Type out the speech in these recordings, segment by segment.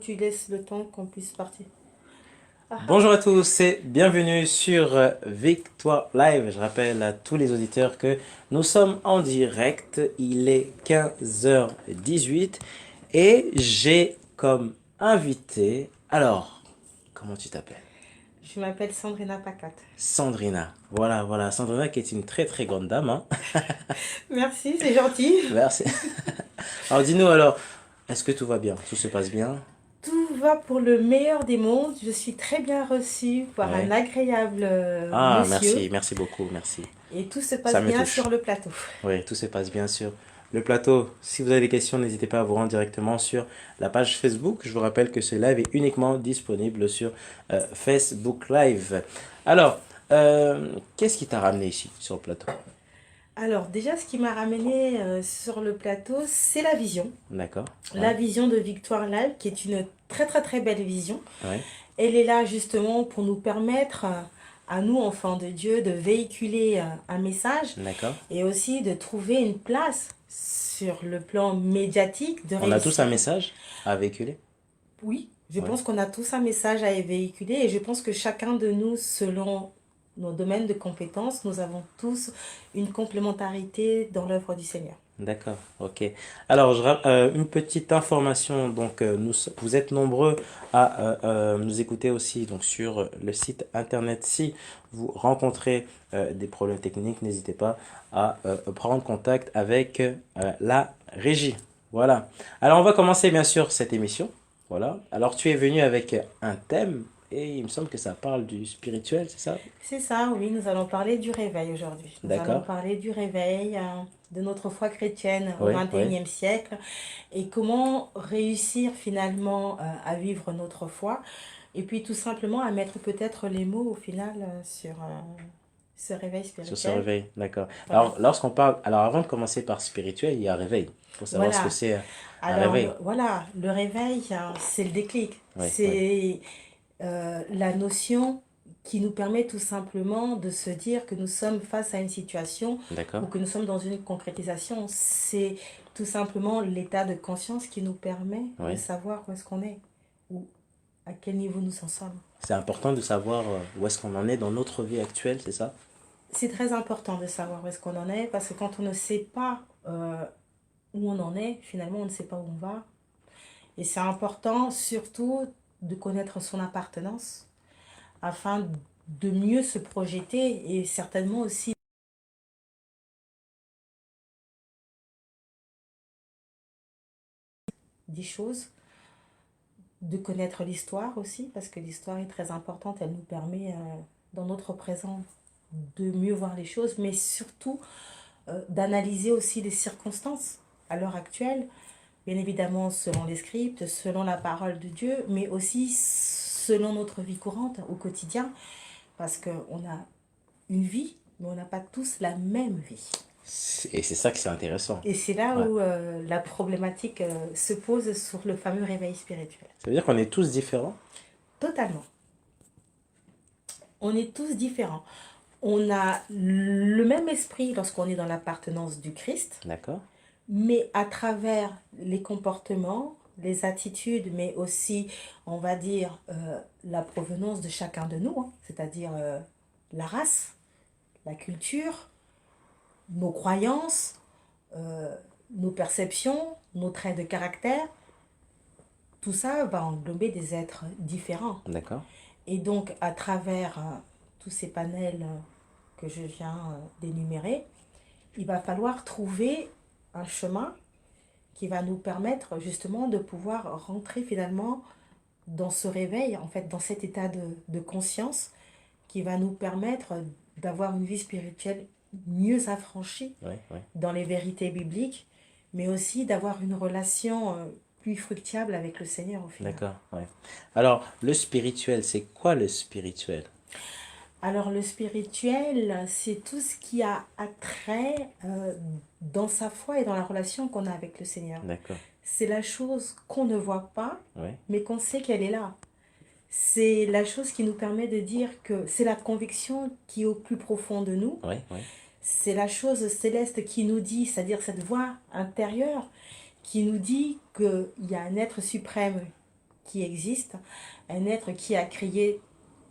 tu laisses le temps qu'on puisse partir. Ah, ah. Bonjour à tous et bienvenue sur Victoire Live. Je rappelle à tous les auditeurs que nous sommes en direct. Il est 15h18 et j'ai comme invité. Alors, comment tu t'appelles? Je m'appelle Sandrina Pacat. Sandrina. Voilà, Sandrina qui est une très très grande dame, hein. Merci, c'est gentil. Merci. Alors dis-nous alors, est-ce que tout va bien? Tout se passe bien? Tout va pour le meilleur des mondes. Je suis très bien reçue par un Ouais. agréable Ah, monsieur. merci beaucoup, merci. Et tout se Ça passe me bien touche. sur le plateau. Oui, tout se passe bien sûr. Le plateau, si vous avez des questions, n'hésitez pas à vous rendre directement sur la page Facebook. Je vous rappelle que ce live est uniquement disponible sur Facebook Live. Alors, qu'est-ce qui t'a ramené ici sur le plateau? Alors déjà, ce qui m'a ramené sur le plateau, c'est la vision. D'accord, La ouais, vision de Victoire Live, qui est une très très très belle vision. ouais, Elle est là justement pour nous permettre, à nous, enfants de Dieu, de véhiculer un message d'accord. et aussi de trouver une place sur le plan médiatique, de On a tous un réussir. message à véhiculer? Oui, je Ouais, pense qu'on a tous un message à véhiculer et je pense que chacun de nous, selon nos domaines de compétences, nous avons tous une complémentarité dans l'œuvre du Seigneur. d'accord, ok. Alors, une petite information. Donc, vous êtes nombreux à nous écouter aussi donc, sur le site internet. Si vous rencontrez des problèmes techniques, n'hésitez pas à prendre contact avec la régie. Voilà. Alors, on va commencer bien sûr cette émission. Voilà. Alors, tu es venu avec un thème et il me semble que ça parle du spirituel, c'est ça? C'est ça, oui, nous allons parler du réveil aujourd'hui. Nous allons D'accord. parler du réveil, de notre foi chrétienne au Oui, oui. 21e siècle et comment réussir finalement à vivre notre foi et puis tout simplement à mettre peut-être les mots au final sur ce réveil Sur ce spirituel. réveil, d'accord. Voilà. Alors, lorsqu'on parle, alors avant de commencer par spirituel, il y a réveil. Il faut savoir ce que Voilà. c'est un Alors, réveil. voilà, le réveil, c'est le déclic. Oui, oui, C'est la notion qui nous permet tout simplement de se dire que nous sommes face à une situation ou d'accord. que nous sommes dans une concrétisation. C'est tout simplement l'état de conscience qui nous permet de Oui. savoir où est-ce qu'on est ou à quel niveau nous en sommes. C'est important de savoir où est-ce qu'on en est dans notre vie actuelle, c'est ça? C'est très important de savoir où est-ce qu'on en est parce que quand on ne sait pas où on en est, finalement on ne sait pas où on va. Et c'est important surtout de connaître son appartenance afin de mieux se projeter et certainement aussi des choses, de connaître l'histoire aussi, parce que l'histoire est très importante, elle nous permet dans notre présent de mieux voir les choses, mais surtout d'analyser aussi les circonstances à l'heure actuelle, bien évidemment selon les scripts, selon la parole de Dieu, mais aussi selon notre vie courante au quotidien, parce qu'on a une vie, mais on n'a pas tous la même vie. Et c'est ça que c'est intéressant. Et c'est là Ouais. où la problématique se pose sur le fameux réveil spirituel. Ça veut dire qu'on est tous différents? Totalement. On est tous différents. On a le même esprit lorsqu'on est dans l'appartenance du Christ, D'accord. mais à travers les comportements, les attitudes, mais aussi, on va dire, la provenance de chacun de nous, hein, c'est-à-dire la race, la culture, nos croyances, euh, nos perceptions, nos traits de caractère, tout ça va englober des êtres différents. D'accord. Et donc, à travers tous ces panels que je viens d'énumérer, il va falloir trouver un chemin qui va nous permettre justement de pouvoir rentrer finalement dans ce réveil, en fait, dans cet état de conscience qui va nous permettre d'avoir une vie spirituelle mieux affranchie Oui, oui. dans les vérités bibliques, mais aussi d'avoir une relation plus fructible avec le Seigneur au final. D'accord, ouais. Alors, le spirituel, c'est quoi le spirituel? Alors le spirituel, c'est tout ce qui a attrait dans sa foi et dans la relation qu'on a avec le Seigneur. D'accord. C'est la chose qu'on ne voit pas, Oui, mais qu'on sait qu'elle est là. C'est la chose qui nous permet de dire que c'est la conviction qui est au plus profond de nous. oui, oui. C'est la chose céleste qui nous dit, c'est-à-dire cette voix intérieure qui nous dit qu'il y a un être suprême qui existe, un être qui a créé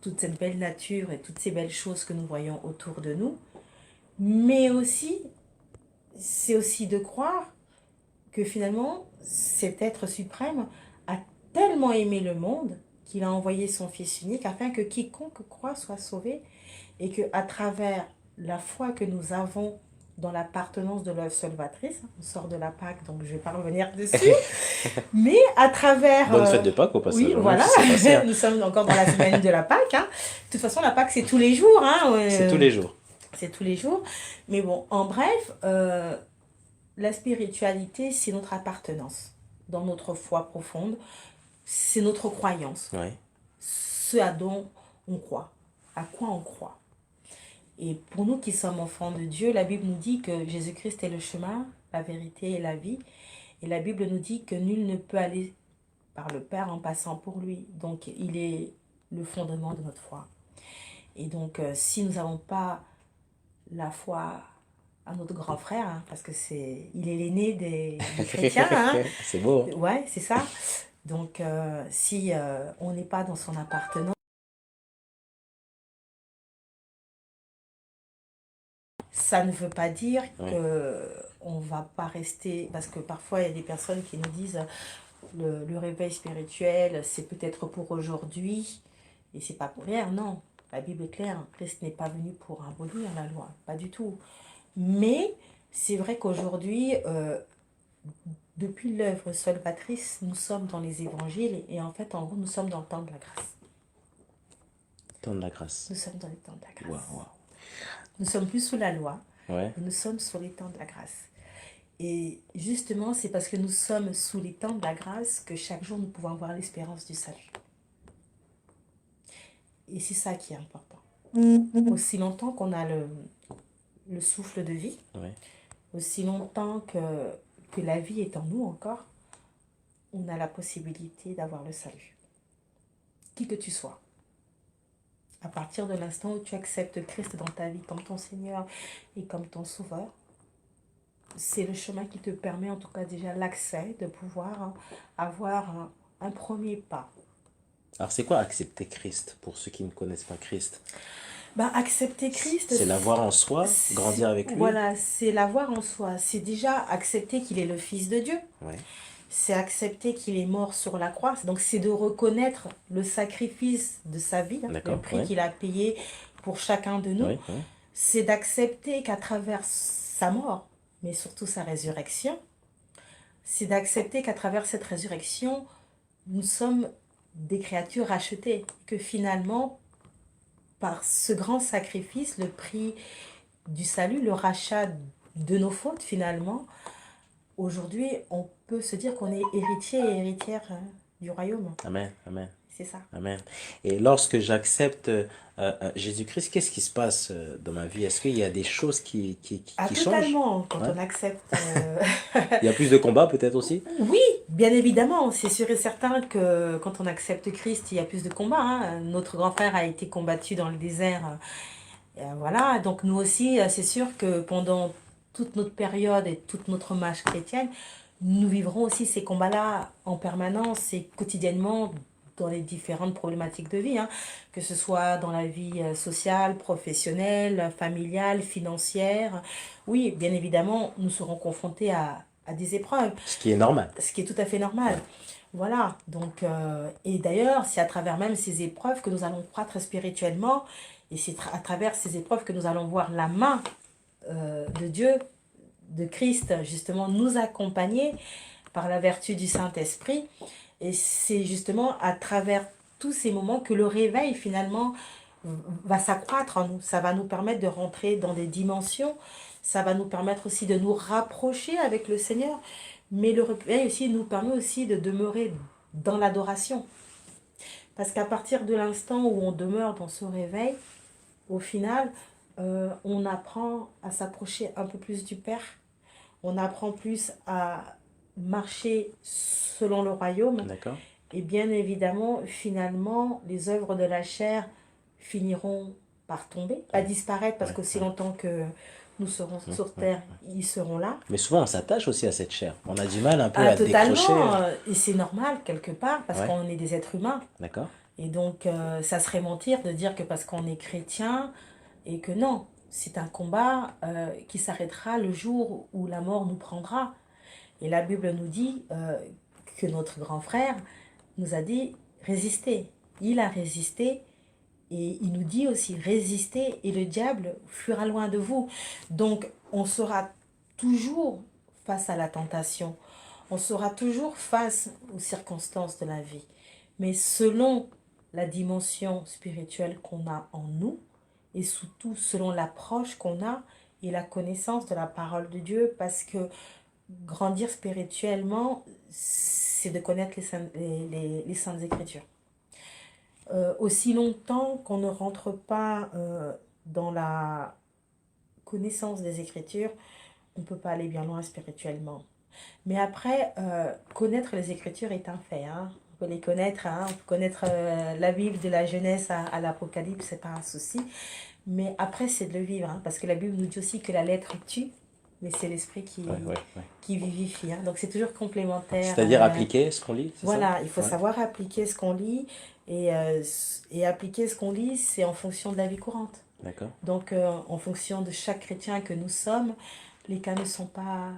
toute cette belle nature et toutes ces belles choses que nous voyons autour de nous, mais aussi, c'est aussi de croire que finalement, cet être suprême a tellement aimé le monde qu'il a envoyé son Fils unique afin que quiconque croit soit sauvé et que à travers la foi que nous avons dans l'appartenance de l'œuvre salvatrice, on sort de la Pâque, donc je ne vais pas revenir dessus, mais à travers... Bonne fête de Pâques au passage, oui, hein, voilà, qui s'est passé, hein. nous sommes encore dans la semaine de la Pâque. Hein. De toute façon, la Pâque, c'est tous les jours. Hein, C'est tous les jours. c'est tous les jours. Mais bon, en bref, la spiritualité, c'est notre appartenance dans notre foi profonde, c'est notre croyance, Oui. ce à dont on croit, à quoi on croit. Et pour nous qui sommes enfants de Dieu, la Bible nous dit que Jésus-Christ est le chemin, la vérité et la vie. Et la Bible nous dit que nul ne peut aller par le Père en passant pour lui. Donc, il est le fondement de notre foi. Et donc, si nous n'avons pas la foi à notre grand frère, hein, parce que il est l'aîné des chrétiens, hein, C'est beau. ouais, c'est ça. Donc, si on n'est pas dans son appartenance, ça ne veut pas dire Oui. qu'on ne va pas rester, parce que parfois il y a des personnes qui nous disent le réveil spirituel, c'est peut-être pour aujourd'hui, et c'est pas pour hier, non. La Bible est claire, Christ n'est pas venu pour abolir la loi, pas du tout. Mais c'est vrai qu'aujourd'hui, depuis l'œuvre salvatrice, nous sommes dans les évangiles, et en fait, en gros, nous sommes dans le temps de la grâce. Temps de la grâce. Nous sommes dans le temps de la grâce. Waouh, waouh. Nous sommes plus sous la loi, Ouais. nous sommes sous les temps de la grâce. Et justement, c'est parce que nous sommes sous les temps de la grâce que chaque jour nous pouvons avoir l'espérance du salut. Et c'est ça qui est important. Aussi longtemps qu'on a le souffle de vie, Ouais. aussi longtemps que la vie est en nous encore, on a la possibilité d'avoir le salut. Qui que tu sois. À partir de l'instant où tu acceptes Christ dans ta vie comme ton Seigneur et comme ton Sauveur, c'est le chemin qui te permet en tout cas déjà l'accès de pouvoir avoir un premier pas. Alors, c'est quoi accepter Christ pour ceux qui ne connaissent pas Christ? Ben, accepter Christ, C'est l'avoir en soi, grandir avec lui. Voilà, c'est l'avoir en soi. C'est déjà accepter qu'il est le Fils de Dieu. Ouais. C'est accepter qu'il est mort sur la croix. Donc, c'est de reconnaître le sacrifice de sa vie, hein, le D'accord, prix ouais. qu'il a payé pour chacun de nous. Oui, oui. C'est d'accepter qu'à travers sa mort, mais surtout sa résurrection, c'est d'accepter qu'à travers cette résurrection, nous sommes des créatures rachetées. Que finalement, par ce grand sacrifice, le prix du salut, le rachat de nos fautes finalement, aujourd'hui, on peut se dire qu'on est héritier et héritière du royaume. Amen, amen, C'est ça. amen. Et lorsque j'accepte Jésus-Christ, qu'est-ce qui se passe dans ma vie? Est-ce qu'il y a des choses Ah, qui changent? totalement, quand Ouais. on accepte... Il y a plus de combats peut-être aussi? Oui, bien évidemment, c'est sûr et certain que quand on accepte Christ, il y a plus de combats. Hein. Notre grand frère a été combattu dans le désert. Voilà, donc nous aussi, c'est sûr que pendant toute notre période et toute notre marche chrétienne, nous vivrons aussi ces combats-là en permanence et quotidiennement dans les différentes problématiques de vie, hein, que ce soit dans la vie sociale, professionnelle, familiale, financière. Oui, bien évidemment, nous serons confrontés à des épreuves, Ce qui est normal. ce qui est tout à fait normal. Voilà, donc, et d'ailleurs, c'est à travers même ces épreuves que nous allons croître spirituellement, et c'est à travers ces épreuves que nous allons voir la main de Dieu, de Christ, justement, nous accompagner par la vertu du Saint-Esprit. Et c'est justement à travers tous ces moments que le réveil, finalement, va s'accroître en nous. Ça va nous permettre de rentrer dans des dimensions, ça va nous permettre aussi de nous rapprocher avec le Seigneur, mais le réveil aussi nous permet aussi de demeurer dans l'adoration. Parce qu'à partir de l'instant où on demeure dans ce réveil, au final, on apprend à s'approcher un peu plus du Père. On apprend plus à marcher selon le royaume. D'accord? Et bien évidemment, finalement, les œuvres de la chair finiront par tomber, à disparaître, parce Ouais, qu'aussi ouais. longtemps nous serons Mm, sur mm. terre, ils seront là. Mais souvent, on s'attache aussi à cette chair. On a du mal un peu Ah, à décrocher. totalement, et c'est normal quelque part, parce Ouais, qu'on est des êtres humains. d'accord? Et donc, ça serait mentir de dire que parce qu'on est chrétien, et que non, c'est un combat qui s'arrêtera le jour où la mort nous prendra. Et la Bible nous dit que notre grand frère nous a dit résister. Il a résisté et il nous dit aussi résistez et le diable fuira loin de vous. Donc on sera toujours face à la tentation. On sera toujours face aux circonstances de la vie. Mais selon la dimension spirituelle qu'on a en nous et surtout selon l'approche qu'on a et la connaissance de la parole de Dieu, parce que grandir spirituellement, c'est de connaître les Saintes Écritures. Aussi longtemps qu'on ne rentre pas dans la connaissance des Écritures, on ne peut pas aller bien loin spirituellement. Mais après, connaître les Écritures est un fait. Hein. On peut les connaître, hein. On peut connaître la Bible de la Genèse à l'Apocalypse, c'est pas un souci. Mais après, c'est de le vivre, hein, parce que la Bible nous dit aussi que la lettre tue, mais c'est l'esprit Ouais, ouais, ouais. qui vivifie. Hein. Donc c'est toujours complémentaire. C'est-à-dire appliquer ce qu'on lit, c'est ça? Voilà, il faut Ouais, savoir appliquer ce qu'on lit et appliquer ce qu'on lit, c'est en fonction de la vie courante. d'accord. Donc en fonction de chaque chrétien que nous sommes, les cas ne sont pas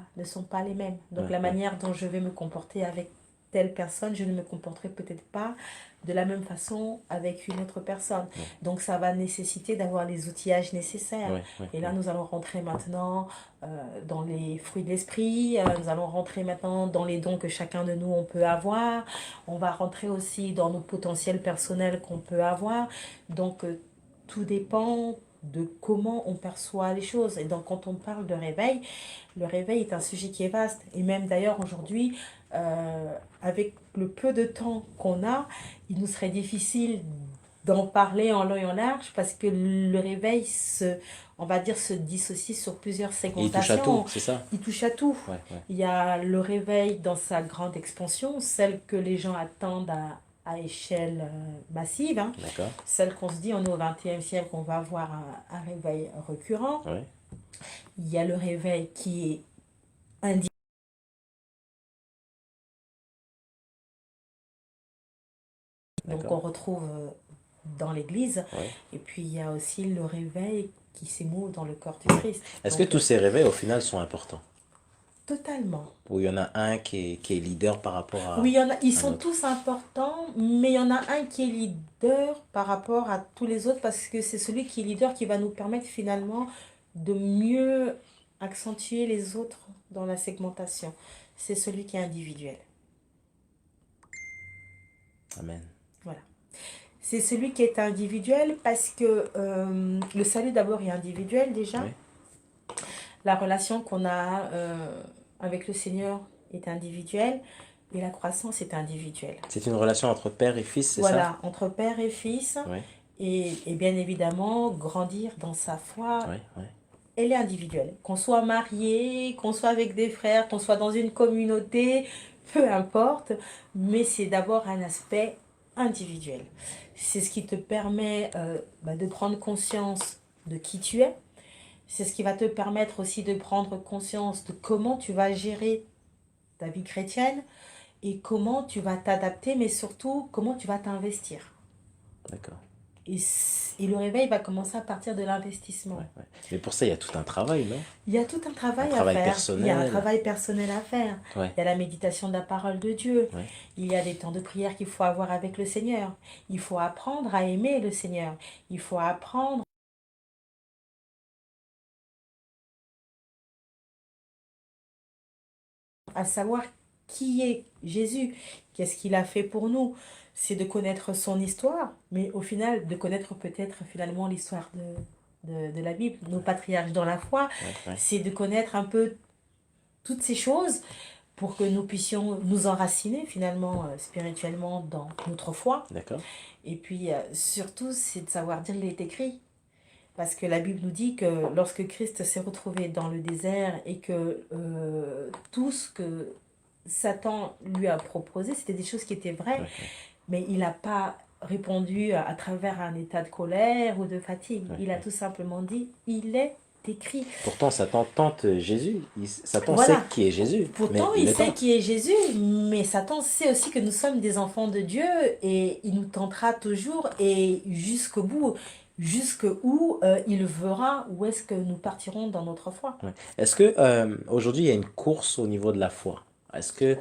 les mêmes. Donc Ouais, la ouais, manière dont je vais me comporter avec telle personne, je ne me comporterai peut-être pas de la même façon avec une autre personne. ouais, Donc ça va nécessiter d'avoir les outillages nécessaires. ouais, ouais, Et là, ouais. nous allons rentrer maintenant dans les fruits de l'esprit, nous allons rentrer maintenant dans les dons que chacun de nous on peut avoir. On va rentrer aussi dans nos potentiels personnels qu'on peut avoir. Donc tout dépend de comment on perçoit les choses. Et donc quand on parle de réveil, le réveil est un sujet qui est vaste. Et même d'ailleurs aujourd'hui, avec le peu de temps qu'on a, il nous serait difficile d'en parler en long et en large parce que le réveil on va dire, se dissocie sur plusieurs Et il touche à tout, segmentations. c'est ça? Il touche à tout. Ouais, ouais, Il y a le réveil dans sa grande expansion, celle que les gens attendent à échelle massive, hein. d'accord. Celle qu'on se dit, on est au XXe siècle, on va avoir un réveil récurrent. Ouais, Il y a le réveil qui est individuel. Donc on d'accord. retrouve dans l'Église. Ouais. Et puis il y a aussi le réveil qui s'émoue dans le corps du Christ. Est-ce que Donc tous ces réveils, au final, sont importants? totalement. Ou il y en a un qui est leader par rapport Oui, à il y en a, ils un sont autre? tous importants, mais il y en a un qui est leader par rapport à tous les autres parce que c'est celui qui est leader qui va nous permettre finalement de mieux accentuer les autres dans la segmentation. C'est celui qui est individuel. Amen. Voilà. C'est celui qui est individuel parce que le salut d'abord est individuel déjà. Oui, La relation qu'on a avec le Seigneur est individuelle et la croissance est individuelle. c'est une relation entre père et fils, c'est ça? Voilà, entre père et fils, Oui, et bien évidemment, grandir dans sa foi, oui, oui. elle est individuelle. Qu'on soit marié, qu'on soit avec des frères, qu'on soit dans une communauté, peu importe, mais c'est d'abord un aspect individuel. C'est ce qui te permet de prendre conscience de qui tu es. C'est ce qui va te permettre aussi de prendre conscience de comment tu vas gérer ta vie chrétienne et comment tu vas t'adapter, mais surtout comment tu vas t'investir. D'accord. Et le réveil va commencer à partir de l'investissement. Ouais, ouais. Mais pour ça, il y a tout un travail, non? Il y a tout un Un travail à travail faire. Il y a un personnel. travail personnel à faire. Ouais, Il y a la méditation de la parole de Dieu. ouais, Il y a des temps de prière qu'il faut avoir avec le Seigneur. Il faut apprendre à aimer le Seigneur. Il faut apprendre à savoir qui est Jésus, qu'est-ce qu'il a fait pour nous. C'est de connaître son histoire, mais au final, de connaître peut-être finalement l'histoire de la Bible, nos patriarches dans la foi. ouais, ouais. C'est de connaître un peu toutes ces choses pour que nous puissions nous enraciner finalement spirituellement dans notre foi. D'accord. Et puis surtout, c'est de savoir dire il est écrit. Parce que la Bible nous dit que lorsque Christ s'est retrouvé dans le désert et que tout ce que Satan lui a proposé, c'était des choses qui étaient vraies, Ouais, ouais, mais il n'a pas répondu à travers un état de colère ou de fatigue. ouais, Il a ouais. tout simplement dit, il est écrit. Pourtant, Satan tente Jésus. Satan sait Voilà. qui est Jésus, mais Pourtant, il il le sait tente. qui est Jésus, mais Satan sait aussi que nous sommes des enfants de Dieu et il nous tentera toujours et jusqu'au bout, jusqu'où il verra où est-ce que nous partirons dans notre foi. Ouais. Est-ce que aujourd'hui il y a une course au niveau de la foi? Est-ce que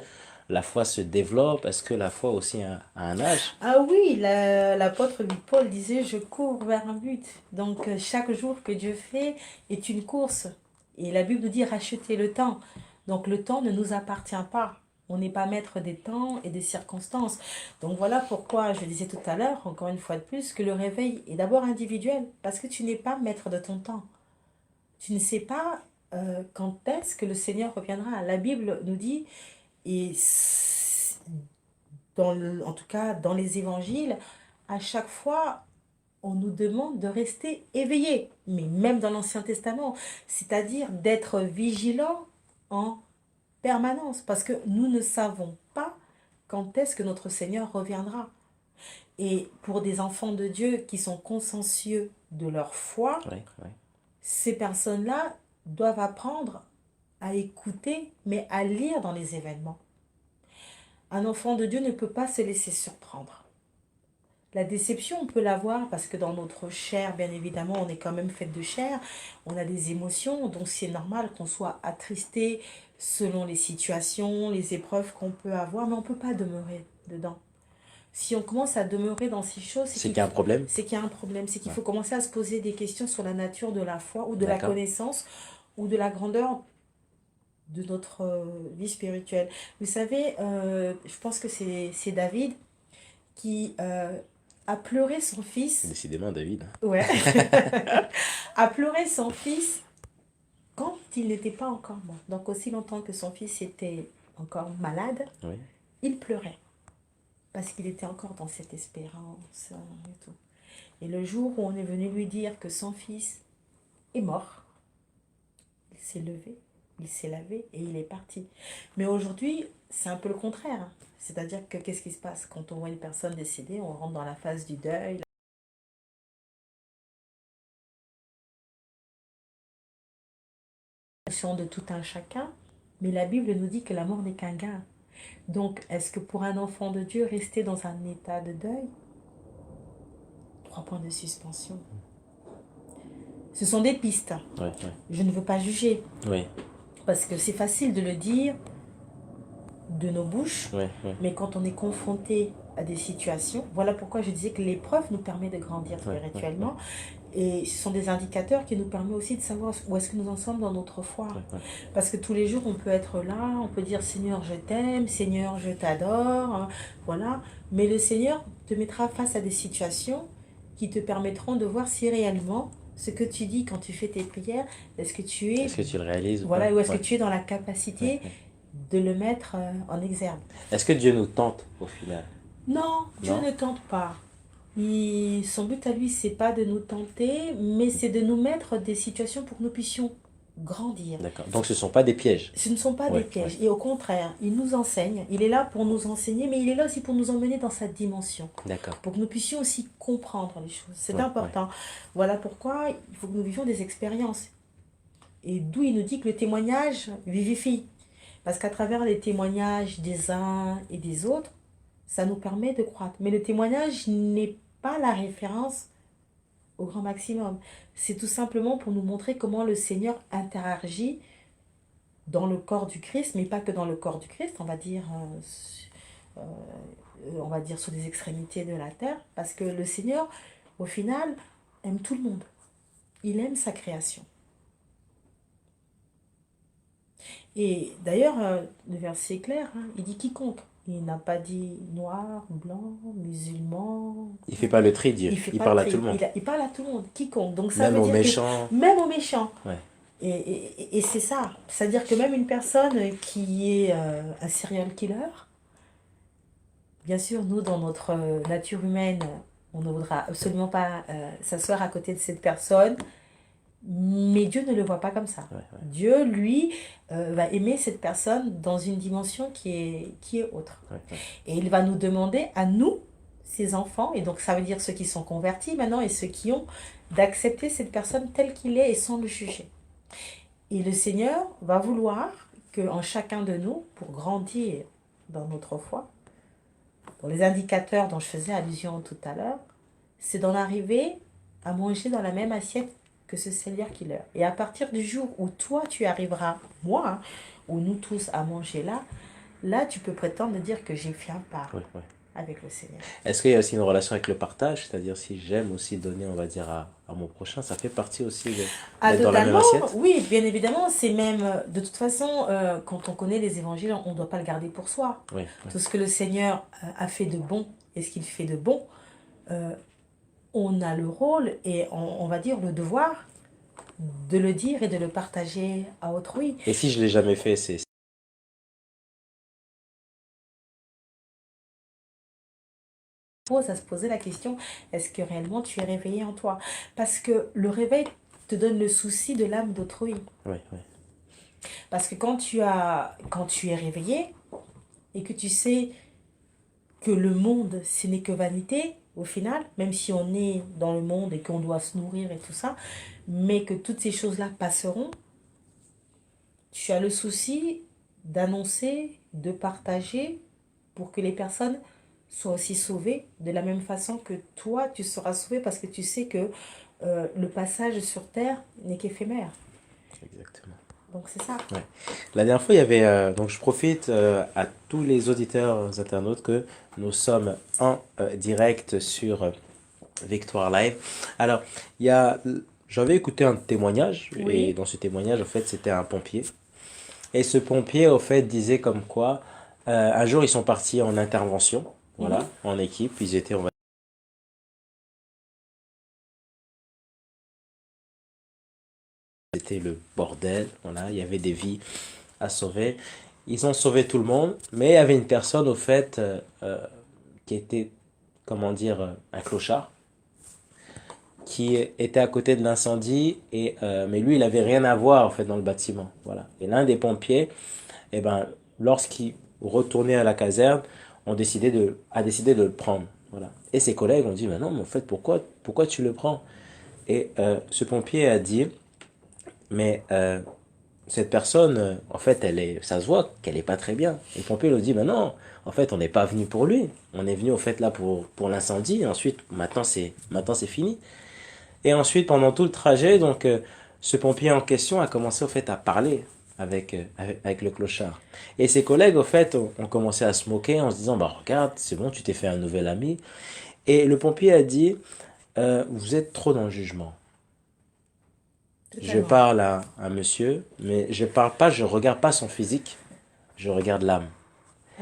la foi se développe? Est-ce que la foi aussi a un âge? Ah oui, l'apôtre Paul disait, je cours vers un but. Donc chaque jour que Dieu fait est une course. Et la Bible nous dit, rachetez le temps. Donc le temps ne nous appartient pas. On n'est pas maître des temps et des circonstances. Donc voilà pourquoi je disais tout à l'heure, encore une fois de plus, que le réveil est d'abord individuel. Parce que tu n'es pas maître de ton temps. Tu ne sais pas quand est-ce que le Seigneur reviendra. La Bible nous dit, et en tout cas dans les évangiles, à chaque fois, on nous demande de rester éveillé, mais même dans l'Ancien Testament, c'est-à-dire d'être vigilant en permanence, parce que nous ne savons pas quand est-ce que notre Seigneur reviendra. Et pour des enfants de Dieu qui sont consciencieux de leur foi, Oui, oui. ces personnes-là doivent apprendre à écouter, mais à lire dans les événements. Un enfant de Dieu ne peut pas se laisser surprendre. La déception, on peut l'avoir parce que dans notre chair, bien évidemment, on est quand même fait de chair, on a des émotions, donc c'est normal qu'on soit attristé selon les situations, les épreuves qu'on peut avoir, mais on ne peut pas demeurer dedans. Si on commence à demeurer dans ces choses, C'est qu'il y a un problème? c'est qu'il y a un problème, c'est qu'il Ouais. faut commencer à se poser des questions sur la nature de la foi ou de la D'accord. connaissance ou de la grandeur de notre vie spirituelle. Vous savez, je pense que c'est David qui a pleuré son fils. Décidément, David. Ouais. A pleuré son fils quand il n'était pas encore mort. Donc aussi longtemps que son fils était encore malade, Oui. il pleurait. Parce qu'il était encore dans cette espérance et tout. Et le jour où on est venu lui dire que son fils est mort, il s'est levé, il s'est lavé et il est parti. Mais aujourd'hui, c'est un peu le contraire. C'est-à-dire que qu'est-ce qui se passe quand on voit une personne décédée, on rentre dans la phase du deuil, de tout un chacun, mais la Bible nous dit que la mort n'est qu'un gain. Donc, est-ce que pour un enfant de Dieu, rester dans un état de deuil? 3 points de suspension. Ce sont des pistes. Oui, Je ne veux pas juger, oui. parce que c'est facile de le dire de nos bouches, Oui, oui. mais quand on est confronté à des situations, voilà pourquoi je disais que l'épreuve nous permet de grandir Oui, spirituellement. Et ce sont des indicateurs qui nous permettent aussi de savoir où est-ce que nous en sommes dans notre foi. oui, oui. Parce que tous les jours, on peut être là, on peut dire Seigneur, je t'aime, Seigneur, je t'adore, hein, voilà. Mais le Seigneur te mettra face à des situations qui te permettront de voir si réellement ce que tu dis quand tu fais tes prières, est-ce que tu es, Est-ce que tu le réalises ou voilà, pas? ou est-ce que Ouais, tu es dans la ouais, capacité ouais. de le mettre en exergue. Est-ce que Dieu nous tente au final? Non, Dieu Non? ne tente pas. Son but à lui, c'est pas de nous tenter, mais c'est de nous mettre des situations pour que nous puissions grandir. D'accord. Donc ce ne sont pas des pièges. Ce ne sont pas des Ouais, ouais. pièges. Et au contraire, il nous enseigne. Il est là pour nous enseigner, mais il est là aussi pour nous emmener dans sa dimension. D'accord. Pour que nous puissions aussi comprendre les choses. C'est Ouais, ouais. important. Voilà pourquoi il faut que nous vivions des expériences. Et d'où il nous dit que le témoignage vivifie. Parce qu'à travers les témoignages des uns et des autres, ça nous permet de croître. Mais le témoignage n'est pas la référence au grand maximum. C'est tout simplement pour nous montrer comment le Seigneur interagit dans le corps du Christ, mais pas que dans le corps du Christ, on va dire sur les extrémités de la terre, parce que le Seigneur, au final, aime tout le monde. Il aime sa création. Et d'ailleurs, le verset est clair, hein, il dit quiconque. Il n'a pas dit noir, blanc, musulman. Il ne fait pas le tri, Dieu. Il fait Il pas le parle à tri. tout le monde. Il parle à tout le monde, quiconque. Donc ça Même veut aux dire que méchants. même aux méchants. Ouais. Et c'est ça. C'est-à-dire que même une personne qui est un serial killer, bien sûr, nous, dans notre nature humaine, on ne voudra absolument pas s'asseoir à côté de cette personne. Mais Dieu ne le voit pas comme ça. Ouais, ouais. Dieu, lui, va aimer cette personne dans une dimension qui est autre. Ouais, ouais. Et il va nous demander à nous, ses enfants, et donc ça veut dire ceux qui sont convertis maintenant et ceux qui ont, d'accepter cette personne telle qu'il est et sans le juger. Et le Seigneur va vouloir qu'en chacun de nous, pour grandir dans notre foi, pour les indicateurs dont je faisais allusion tout à l'heure, c'est d'en arriver à manger dans la même assiette que ce Seigneur qui leur. Et à partir du jour où toi, tu arriveras, moi, hein, ou nous tous, à manger là, là, tu peux prétendre de dire que j'ai fait un pas Oui, oui. avec le Seigneur. Est-ce qu'il y a aussi une relation avec le partage? C'est-à-dire si j'aime aussi donner, on va dire, à mon prochain, ça fait partie aussi Ah, d'être dans la même totalement, assiette? oui, bien évidemment, c'est même, de toute façon, quand on connaît les évangiles, on ne doit pas le garder pour soi. Oui, oui. Tout ce que le Seigneur a fait de bon et ce qu'il fait de bon, euh, on a le rôle et on va dire le devoir de le dire et de le partager à autrui. Et si je l'ai jamais fait, Pose à se poser la question, est-ce que réellement tu es réveillé en toi? Parce que le réveil te donne le souci de l'âme d'autrui. Oui, oui. Parce que quand tu es réveillé et que tu sais que le monde, ce n'est que vanité, au final, même si on est dans le monde et qu'on doit se nourrir et tout ça, mais que toutes ces choses-là passeront, tu as le souci d'annoncer, de partager pour que les personnes soient aussi sauvées de la même façon que toi, tu seras sauvé parce que tu sais que le passage sur terre n'est qu'éphémère. Exactement. Donc c'est ça. Ouais. La dernière fois, il y avait, donc je profite à tous les auditeurs internautes que nous sommes en direct sur Victoire Live. Alors, il y a, j'avais écouté un témoignage et Oui. dans ce témoignage, en fait, c'était un pompier. Et ce pompier, au fait, disait comme quoi, un jour, ils sont partis en intervention, voilà, Mhm. en équipe. Ils étaient, on va c'était le bordel, voilà, il y avait des vies à sauver. Ils ont sauvé tout le monde, mais il y avait une personne, au fait, qui était, comment dire, un clochard, qui était à côté de l'incendie, et, mais lui, il avait rien à voir, en fait, dans le bâtiment, voilà. Et l'un des pompiers, eh ben, lorsqu'il retournait à la caserne, a décidé de le prendre. Voilà. Et ses collègues ont dit, mais non, mais en fait, pourquoi tu le prends? Et ce pompier a dit, mais cette personne, en fait, ça se voit qu'elle est pas très bien. Et le pompier lui dit, mais non, en fait, on n'est pas venu pour lui. On est venu, en fait, là pour l'incendie. Et ensuite, maintenant, c'est fini. Et ensuite, pendant tout le trajet, donc, ce pompier en question a commencé, au fait, à parler avec le clochard. Et ses collègues, au fait, ont commencé à se moquer en se disant, bah, regarde, c'est bon, tu t'es fait un nouvel ami. Et le pompier a dit, vous êtes trop dans le jugement. Je Totalement. parle à un monsieur, mais je regarde pas son physique, je regarde l'âme.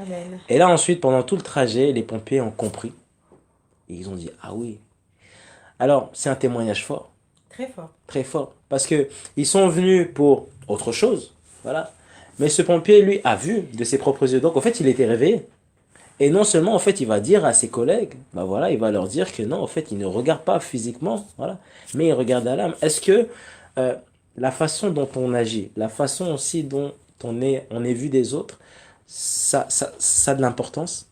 Amen. Et là, ensuite, pendant tout le trajet, les pompiers ont compris. Et ils ont dit, ah oui. Alors, c'est un témoignage fort, Très fort. très fort. Parce que ils sont venus pour autre chose. Voilà. Mais ce pompier, lui, a vu de ses propres yeux. Donc, en fait, il était réveillé. Et non seulement, en fait, il va dire à ses collègues, bah voilà, il va leur dire que non, en fait, il ne regarde pas physiquement, voilà, mais il regarde à l'âme. Est-ce que euh, la façon dont on agit, la façon aussi dont on est vu des autres, ça a de l'importance?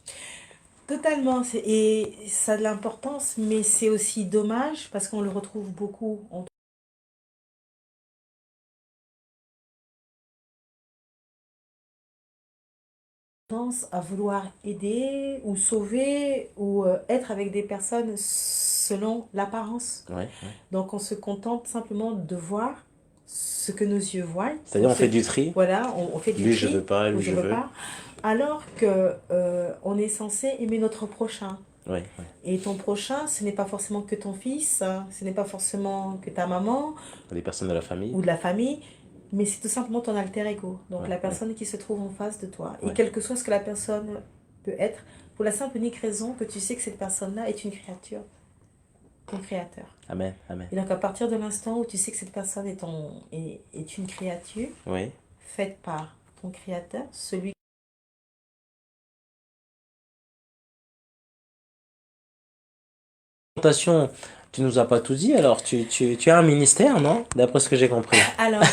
Totalement. Et ça a de l'importance, mais c'est aussi dommage parce qu'on le retrouve beaucoup. On tendance à vouloir aider ou sauver ou être avec des personnes selon l'apparence. Ouais, ouais. Donc on se contente simplement de voir ce que nos yeux voient. C'est-à-dire, on fait du tri. Voilà, on fait du Lui, je veux tri pas, ou lui, je je veux veux. pas. Alors que on est censé aimer notre prochain. Ouais, ouais. Et ton prochain, ce n'est pas forcément que ton fils, hein, ce n'est pas forcément que ta maman Les personnes de la famille. ou de la famille, mais c'est tout simplement ton alter ego. Donc Ouais, la ouais, personne qui se trouve en face de toi. Et ouais. quel que soit ce que la personne peut être, pour la simple et unique raison que tu sais que cette personne-là est une créature, ton créateur. Amen, amen. Et donc à partir de l'instant où tu sais que cette personne est une créature Oui. faite par ton créateur, celui... Présentation, tu nous as pas tout dit, alors tu as un ministère, non? D'après ce que j'ai compris. Alors,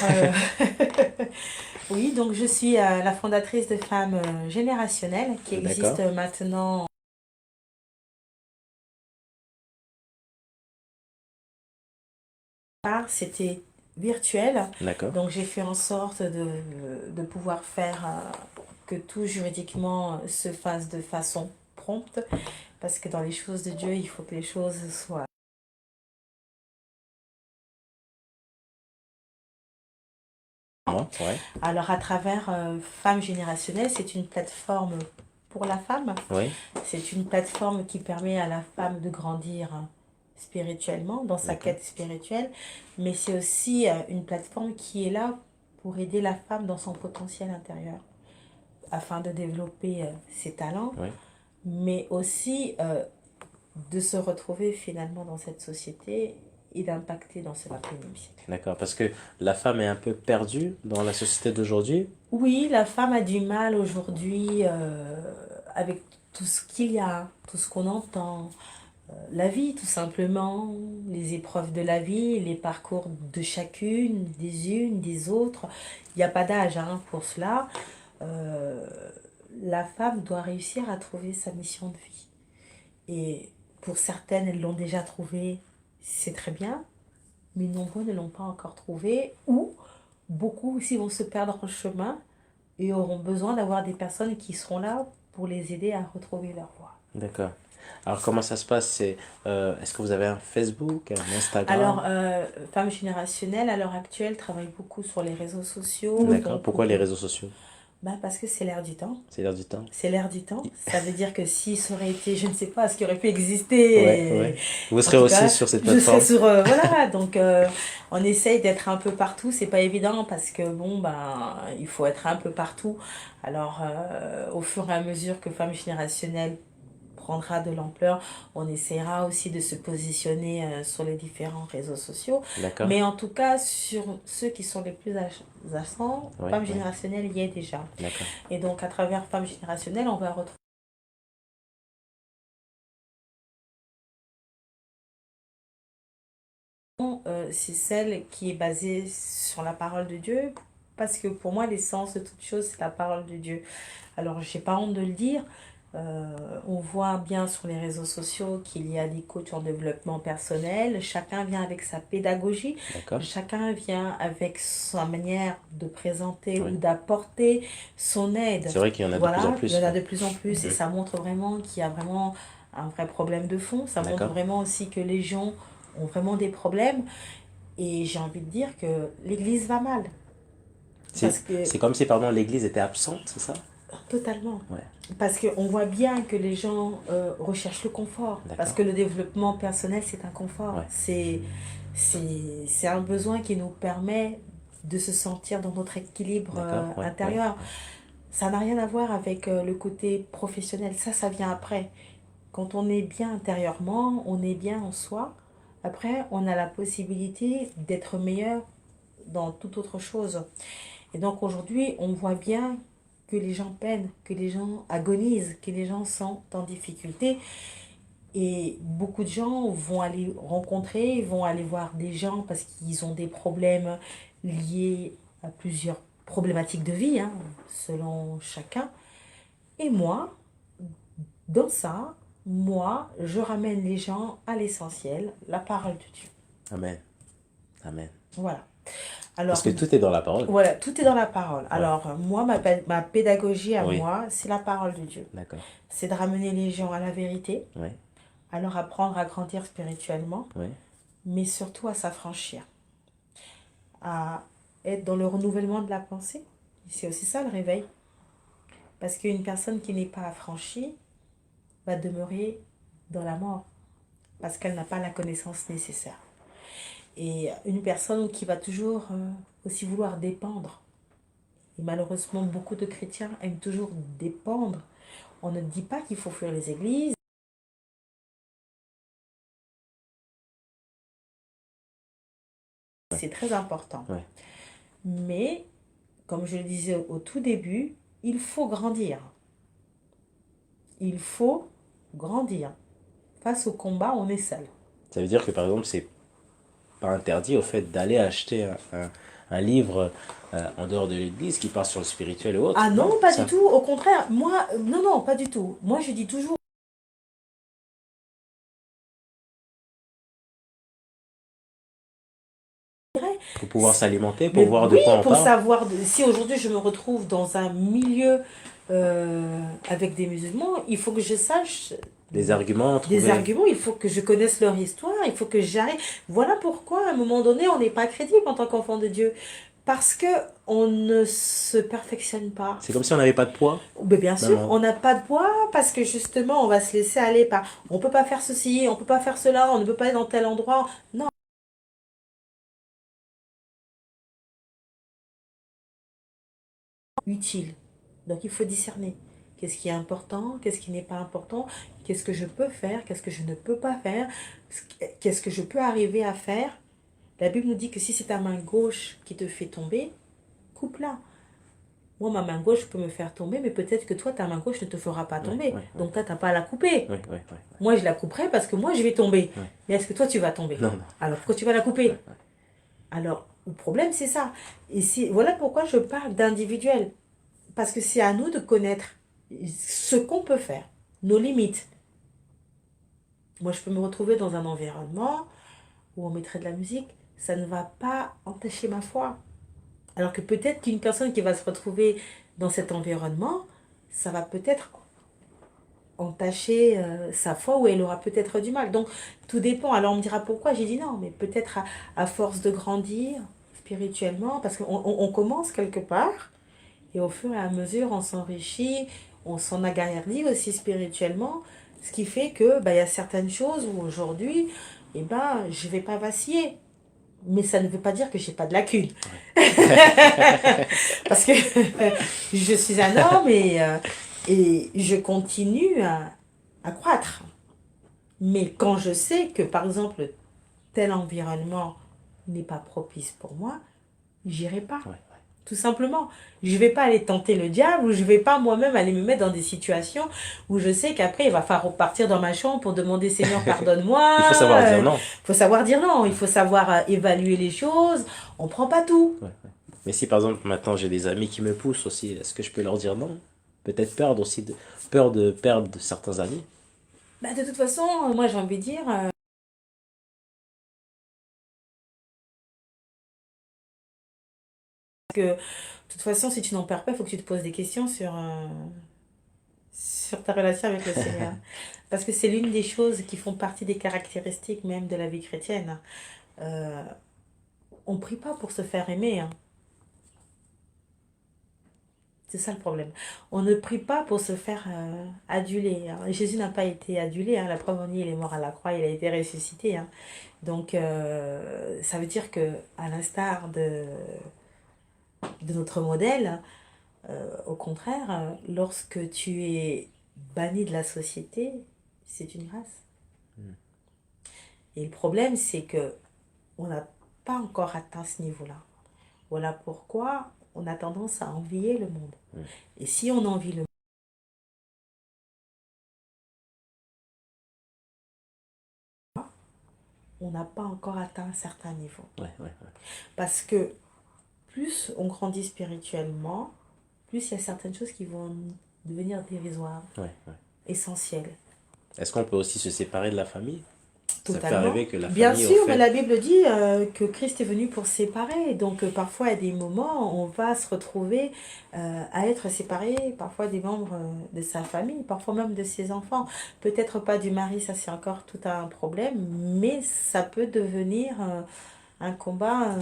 oui, donc je suis la fondatrice de Femmes Générationnelles qui existe D'accord. maintenant. C'était virtuelle. D'accord. Donc j'ai fait en sorte de pouvoir faire que tout juridiquement se fasse de façon prompte, parce que dans les choses de Dieu, il faut que les choses soient... Moi, ouais. Alors à travers Femmes Générationnelles, c'est une plateforme pour la femme. Oui. C'est une plateforme qui permet à la femme de grandir spirituellement, dans sa D'accord. quête spirituelle, mais c'est aussi une plateforme qui est là pour aider la femme dans son potentiel intérieur, afin de développer ses talents, Oui. mais aussi de se retrouver finalement dans cette société et d'impacter dans ce 21e siècle. D'accord. Parce que la femme est un peu perdue dans la société d'aujourd'hui. Oui, la femme a du mal aujourd'hui avec tout ce qu'il y a, tout ce qu'on entend, la vie tout simplement, les épreuves de la vie, les parcours de chacune, des unes, des autres. Il n'y a pas d'âge hein, pour cela. Euh, la femme doit réussir à trouver sa mission de vie. Et pour certaines, elles l'ont déjà trouvée, c'est très bien, mais nombreux ne l'ont pas encore trouvée, ou beaucoup aussi vont se perdre en chemin et auront besoin d'avoir des personnes qui seront là pour les aider à retrouver leur voie. D'accord. Alors, comment ça se passe? Est-ce que vous avez un Facebook, un Instagram? Alors, Femmes Générationnelles, à l'heure actuelle, travaille beaucoup sur les réseaux sociaux. D'accord. Donc, Pourquoi les réseaux sociaux? bah, parce que c'est l'air du temps. C'est l'air du temps. C'est l'air du temps. I- Ça veut dire que si ça aurait été, je ne sais pas, ce qui aurait pu Ouais, exister. ouais. Vous En serez tout aussi cas, sur cette je serais plateforme? sur... voilà, donc on essaye d'être un peu partout. C'est pas évident parce que, bon, ben, il faut être un peu partout. Alors, au fur et à mesure que Femmes Générationnelles prendra de l'ampleur, on essaiera aussi de se positionner sur les différents réseaux sociaux. D'accord. Mais en tout cas, sur ceux qui sont les plus agissants, Oui, Femmes oui. Générationnelles y est déjà. D'accord. Et donc, à travers Femmes Générationnelles, on va retrouver c'est celle qui est basée sur la parole de Dieu, parce que pour moi, l'essence de toute chose, c'est la parole de Dieu. Alors, j'ai pas honte de le dire. On voit bien sur les réseaux sociaux qu'il y a des coachs en développement personnel. Chacun vient avec sa pédagogie. D'accord. Chacun vient avec sa manière de présenter Oui. ou d'apporter son aide. C'est vrai qu'il y en a de plus en Voilà, il y plus. en a Ouais. de plus en plus et Mhm. ça montre vraiment qu'il y a vraiment un vrai problème de fond. Ça montre D'accord. vraiment aussi que les gens ont vraiment des problèmes et j'ai envie de dire que l'Église va mal. Parce que, C'est comme si, pardon, l'église était absente, c'est ça? totalement. Ouais. Parce qu'on voit bien que les gens recherchent le confort. Parce D'accord. que le développement personnel, c'est un confort. Ouais. C'est un besoin qui nous permet de se sentir dans notre équilibre D'accord. Ouais. Ouais. intérieur. Ouais. Ça n'a rien à voir avec le côté professionnel. Ça vient après. Quand on est bien intérieurement, on est bien en soi. Après, on a la possibilité d'être meilleur dans toute autre chose. Et donc aujourd'hui, on voit bien que les gens peinent, que les gens agonisent, que les gens sont en difficulté. Et beaucoup de gens vont aller rencontrer, vont aller voir des gens parce qu'ils ont des problèmes liés à plusieurs problématiques de vie, hein, selon chacun. Et moi, dans ça, moi, je ramène les gens à l'essentiel, la parole de Dieu. Amen. Amen. Voilà. Parce Alors, que tout est dans la parole. voilà, tout est dans la parole. Ouais. Alors, moi, ma pédagogie à Oui. moi, c'est la parole de Dieu. D'accord. C'est de ramener les gens à la vérité, Oui. à leur apprendre à grandir spirituellement, Oui. mais surtout à s'affranchir, à être dans le renouvellement de la pensée. C'est aussi ça le réveil. Parce qu'une personne qui n'est pas affranchie va demeurer dans la mort, parce qu'elle n'a pas la connaissance nécessaire. Et une personne qui va toujours aussi vouloir dépendre. Et malheureusement, beaucoup de chrétiens aiment toujours dépendre. On ne dit pas qu'il faut fuir les églises. C'est très important. Ouais. Mais, comme je le disais au tout début, il faut grandir. Il faut grandir. Face au combat, on est seul. Ça veut dire que, par exemple, c'est pas interdit au fait d'aller acheter un livre en dehors de l'église qui parle sur le spirituel et autres. Ah non, Non, pas du ça. tout. Au contraire, moi, non, non, pas du tout. Moi, je dis toujours, Pour pouvoir s'alimenter, pour Mais voir de oui, quoi on pour parle. savoir, si aujourd'hui je me retrouve dans un milieu avec des musulmans, il faut que je sache Des arguments, des trouver. arguments, il faut que je connaisse leur histoire, il faut que j'arrive. Voilà pourquoi, à un moment donné, on n'est pas crédible en tant qu'enfant de Dieu. Parce que on ne se perfectionne pas. C'est comme si on n'avait pas de poids. Mais bien Même sûr, on n'a pas de poids parce que justement, on va se laisser aller par. On peut pas faire ceci, on peut pas faire cela, on ne peut pas aller dans tel endroit. Non, utile. Donc il faut discerner. Qu'est-ce qui est important, qu'est-ce qui n'est pas important, qu'est-ce que je peux faire, qu'est-ce que je ne peux pas faire, qu'est-ce que je peux arriver à faire. La Bible nous dit que si c'est ta main gauche qui te fait tomber, coupe-la. Moi, ma main gauche peut me faire tomber, mais peut-être que toi, ta main gauche ne te fera pas ouais, tomber. ouais, ouais, Donc, toi, tu n'as pas à la couper. ouais, ouais, ouais. Moi, je la couperai parce que moi, je vais tomber. Ouais. Mais est-ce que toi, tu vas tomber? Non, non. Alors, pourquoi tu vas la Ouais, couper? ouais. Alors, le problème, c'est ça. Et voilà pourquoi je parle d'individuel. Parce que c'est à nous de connaître ce qu'on peut faire, nos limites. Moi, je peux me retrouver dans un environnement où on mettrait de la musique. Ça ne va pas entacher ma foi. Alors que peut-être qu'une personne qui va se retrouver dans cet environnement, ça va peut-être entacher sa foi ou elle aura peut-être du mal. Donc, tout dépend. Alors, on me dira pourquoi. J'ai dit non, mais peut-être à force de grandir spirituellement, parce qu'on commence quelque part et au fur et à mesure, on s'enrichit, on s'en agrandit aussi spirituellement, ce qui fait que il y a certaines choses où aujourd'hui, je ne vais pas vaciller. Mais ça ne veut pas dire que j'ai pas de lacunes. Parce que je suis un homme et je continue à croître. Mais quand je sais que, par exemple, tel environnement n'est pas propice pour moi, j'irai pas. Ouais. Tout simplement. Je ne vais pas aller tenter le diable ou je ne vais pas moi-même aller me mettre dans des situations où je sais qu'après, il va falloir repartir dans ma chambre pour demander Seigneur, pardonne-moi. Il faut savoir dire non. Il faut savoir dire non. Il faut savoir évaluer les choses. On ne prend pas tout. Ouais, ouais. Mais si par exemple maintenant j'ai des amis qui me poussent aussi, est-ce que je peux leur dire non? Peut-être peur de perdre certains amis. De toute façon, moi j'ai envie de dire que de toute façon, si tu n'en perds pas, il faut que tu te poses des questions sur ta relation avec le Seigneur. Parce que c'est l'une des choses qui font partie des caractéristiques même de la vie chrétienne. Euh, on ne prie pas pour se faire aimer, hein. C'est ça le problème. On ne prie pas pour se faire aduler, hein. Jésus n'a pas été adulé, hein. La preuve en est, il est mort à la croix, il a été ressuscité, hein. Donc, ça veut dire que, à l'instar de notre modèle, au contraire, lorsque tu es banni de la société, c'est une grâce. Mm. Et le problème, c'est que on n'a pas encore atteint ce niveau-là. Voilà pourquoi on a tendance à envier le monde. Mm. Et si on envie le monde, on n'a pas encore atteint un certain niveau. Ouais, ouais, ouais. Parce que plus on grandit spirituellement, plus il y a certaines choses qui vont devenir dérisoires, Ouais, ouais. essentielles. Est-ce qu'on peut aussi se séparer de la famille? Ça fait Totalement. arriver que la Bien famille, au sûr, mais fait, la Bible dit que Christ est venu pour séparer. Donc parfois, à des moments, on va se retrouver à être séparé, parfois des membres de sa famille, parfois même de ses enfants. Peut-être pas du mari, ça c'est encore tout un problème, mais ça peut devenir un combat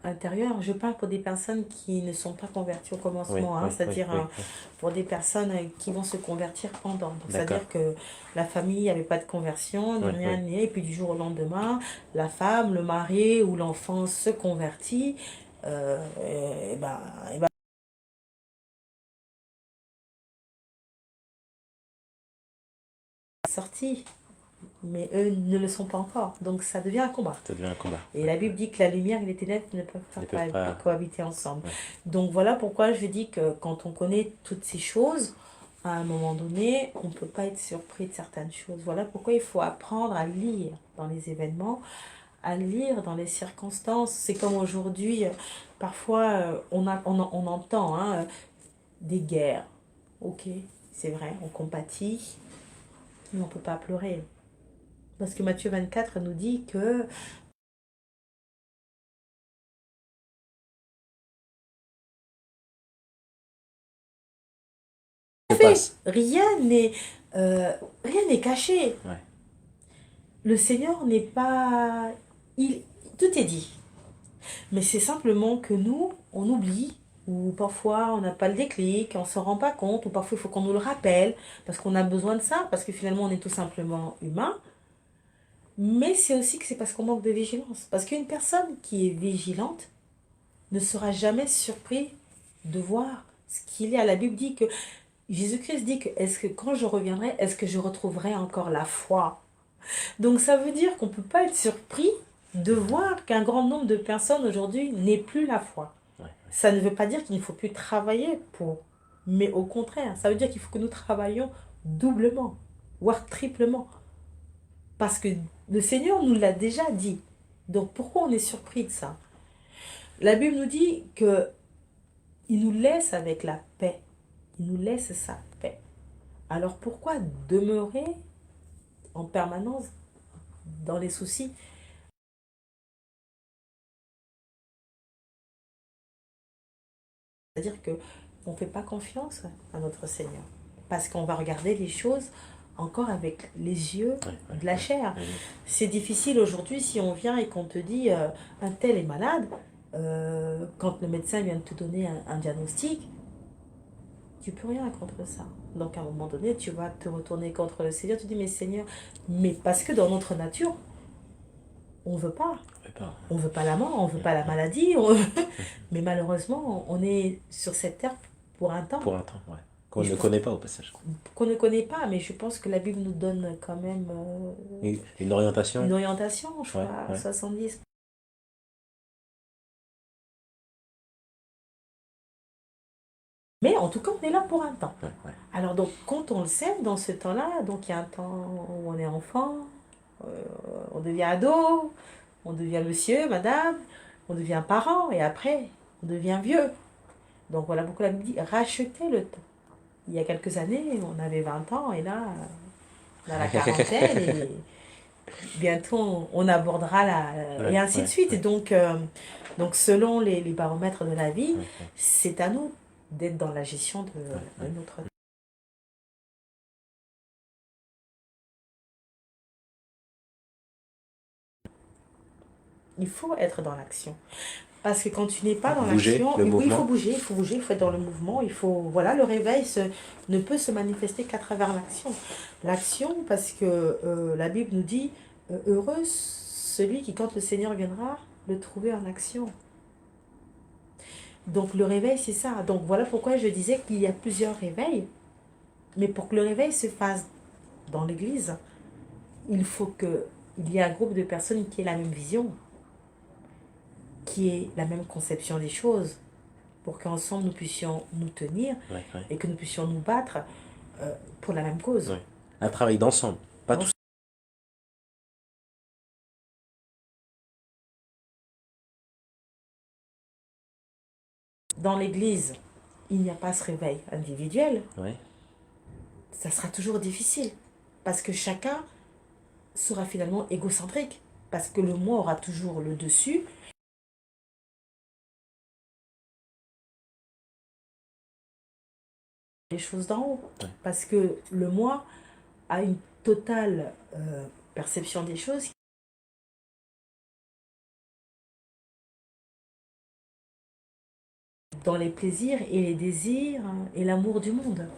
intérieur. Je parle pour des personnes qui ne sont pas converties au oui, commencement, hein, oui, oui, c'est-à-dire oui, oui. pour des personnes qui vont se convertir pendant. Donc, D'accord. c'est-à-dire que la famille n'avait pas de conversion, ni Oui, oui. rien, ni et puis du jour au lendemain, la femme, le mari ou l'enfant se convertit. Et ben, et ben, sorti, mais eux ne le sont pas encore. Donc, ça devient un combat. Ça devient un combat. Et Ouais, la ouais. Bible dit que la lumière et les ténèbres ne peuvent Ils ne pas peuvent pas. cohabiter ensemble. Ouais. Donc voilà pourquoi je dis que quand on connaît toutes ces choses, à un moment donné, on ne peut pas être surpris de certaines choses. Voilà pourquoi il faut apprendre à lire dans les événements, à lire dans les circonstances. C'est comme aujourd'hui, parfois on entend hein, des guerres. Ok, c'est vrai, on compatit, mais on ne peut pas pleurer. Parce que Matthieu 24 nous dit que se fait, passe. rien n'est caché. Ouais, Le Seigneur n'est pas... Il, tout est dit. Mais c'est simplement que nous, on oublie, ou parfois on n'a pas le déclic, on ne se rend pas compte, ou parfois il faut qu'on nous le rappelle, parce qu'on a besoin de ça, parce que finalement on est tout simplement humain. Mais c'est aussi que c'est parce qu'on manque de vigilance. Parce qu'une personne qui est vigilante ne sera jamais surpris de voir ce qu'il est. À la Bible dit que Jésus-Christ dit que est-ce que quand je reviendrai, est-ce que je retrouverai encore la foi? Donc ça veut dire qu'on ne peut pas être surpris de voir qu'un grand nombre de personnes aujourd'hui n'aient plus la foi. ouais, Ça ne veut pas dire qu'il ne faut plus travailler pour, mais au contraire, ça veut dire qu'il faut que nous travaillions doublement, voire triplement. Parce que le Seigneur nous l'a déjà dit. Donc pourquoi on est surpris de ça? La Bible nous dit que il nous laisse avec la paix. Il nous laisse sa paix. Alors pourquoi demeurer en permanence dans les soucis? C'est-à-dire que on ne fait pas confiance à notre Seigneur. Parce qu'on va regarder les choses encore avec les yeux ouais, ouais, de la ouais. chair. Mhm. C'est difficile aujourd'hui si on vient et qu'on te dit un tel est malade. Quand le médecin vient de te donner un diagnostic, tu peux rien contre ça. Donc à un moment donné, tu vas te retourner contre le Seigneur. Tu dis, mais Seigneur, mais parce que dans notre nature, on veut pas. Ouais, pas. On veut pas la mort, on veut pas la maladie. Mais malheureusement, on est sur cette terre pour un temps. Pour un temps, ouais. Qu'on Et je ne pense connaît pas au passage. qu'on ne connaît pas, mais je pense que la Bible nous donne quand même Une orientation. une orientation, je Ouais, crois, ouais, 70. Mais en tout cas, on est là pour un temps. ouais, ouais. Alors donc, quand on le sait, dans ce temps-là, donc il y a un temps où on est enfant, euh, on devient ado, on devient monsieur, madame, on devient parent, et après, on devient vieux. Donc voilà pourquoi la Bible dit racheter le temps. Il y a quelques années, on avait 20 ans, et là, on a la quarantaine, et bientôt on abordera et Ouais, ainsi de ouais, suite. Et ouais, donc selon les baromètres de la vie, ouais, ouais, c'est à nous d'être dans la gestion ouais, de ouais. notre temps. Il faut être dans l'action. Parce que quand tu n'es pas dans Bouger, l'action, le oui, mouvement. il faut bouger, il faut être dans le mouvement, il faut, voilà, le réveil ne peut se manifester qu'à travers l'action. L'action, parce que la Bible nous dit, heureux celui qui, quand le Seigneur viendra, le trouver en action. Donc le réveil, c'est ça. Donc voilà pourquoi je disais qu'il y a plusieurs réveils. Mais pour que le réveil se fasse dans l'église, il faut qu'il y ait un groupe de personnes qui aient la même vision, qui aient la même conception des choses, pour qu'ensemble nous puissions nous tenir Ouais, ouais, et que nous puissions nous battre pour la même cause. ouais. Un travail d'ensemble. Pas Donc, tout. dans l'église, il n'y a pas ce réveil individuel, Ouais. ça sera toujours difficile. Parce que chacun sera finalement égocentrique. Parce que le moi aura toujours le dessus. Les choses d'en haut. Ouais. Parce que le moi a une totale perception des choses. Dans les plaisirs et les désirs et l'amour du monde.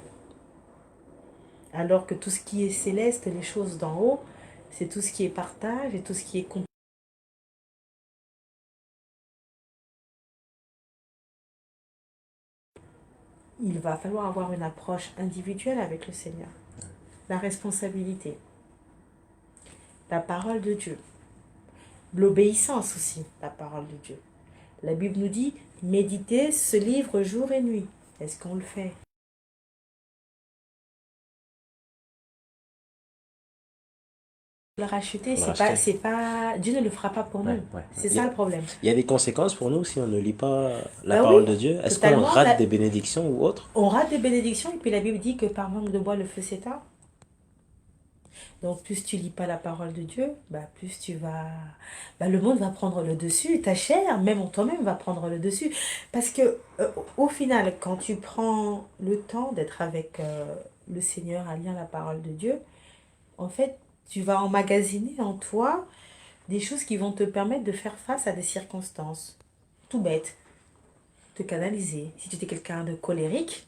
Alors que tout ce qui est céleste, les choses d'en haut, c'est tout ce qui est partage et tout ce qui est compétition. Il va falloir avoir une approche individuelle avec le Seigneur. La responsabilité, la parole de Dieu, l'obéissance aussi, la parole de Dieu. La Bible nous dit, méditer ce livre jour et nuit. Est-ce qu'on le fait? Le racheter, Faut le racheter. c'est pas, Dieu ne le fera pas pour Ouais, nous. ouais. C'est Il y ça a, le problème. il y a des conséquences pour nous si on ne lit pas la Ben parole oui, de Dieu. Est-ce qu'on totalement. rate des bénédictions ou autres? On rate des bénédictions et puis la Bible dit que par manque de bois le feu s'éteint. Donc, plus tu lis pas la parole de Dieu, bah, plus tu vas... Bah, le monde va prendre le dessus, ta chair, même en toi-même, va prendre le dessus. Parce que, au final, quand tu prends le temps d'être avec le Seigneur, à lire la parole de Dieu, en fait, tu vas emmagasiner en toi des choses qui vont te permettre de faire face à des circonstances. Tout bête, te canaliser. Si tu es quelqu'un de colérique,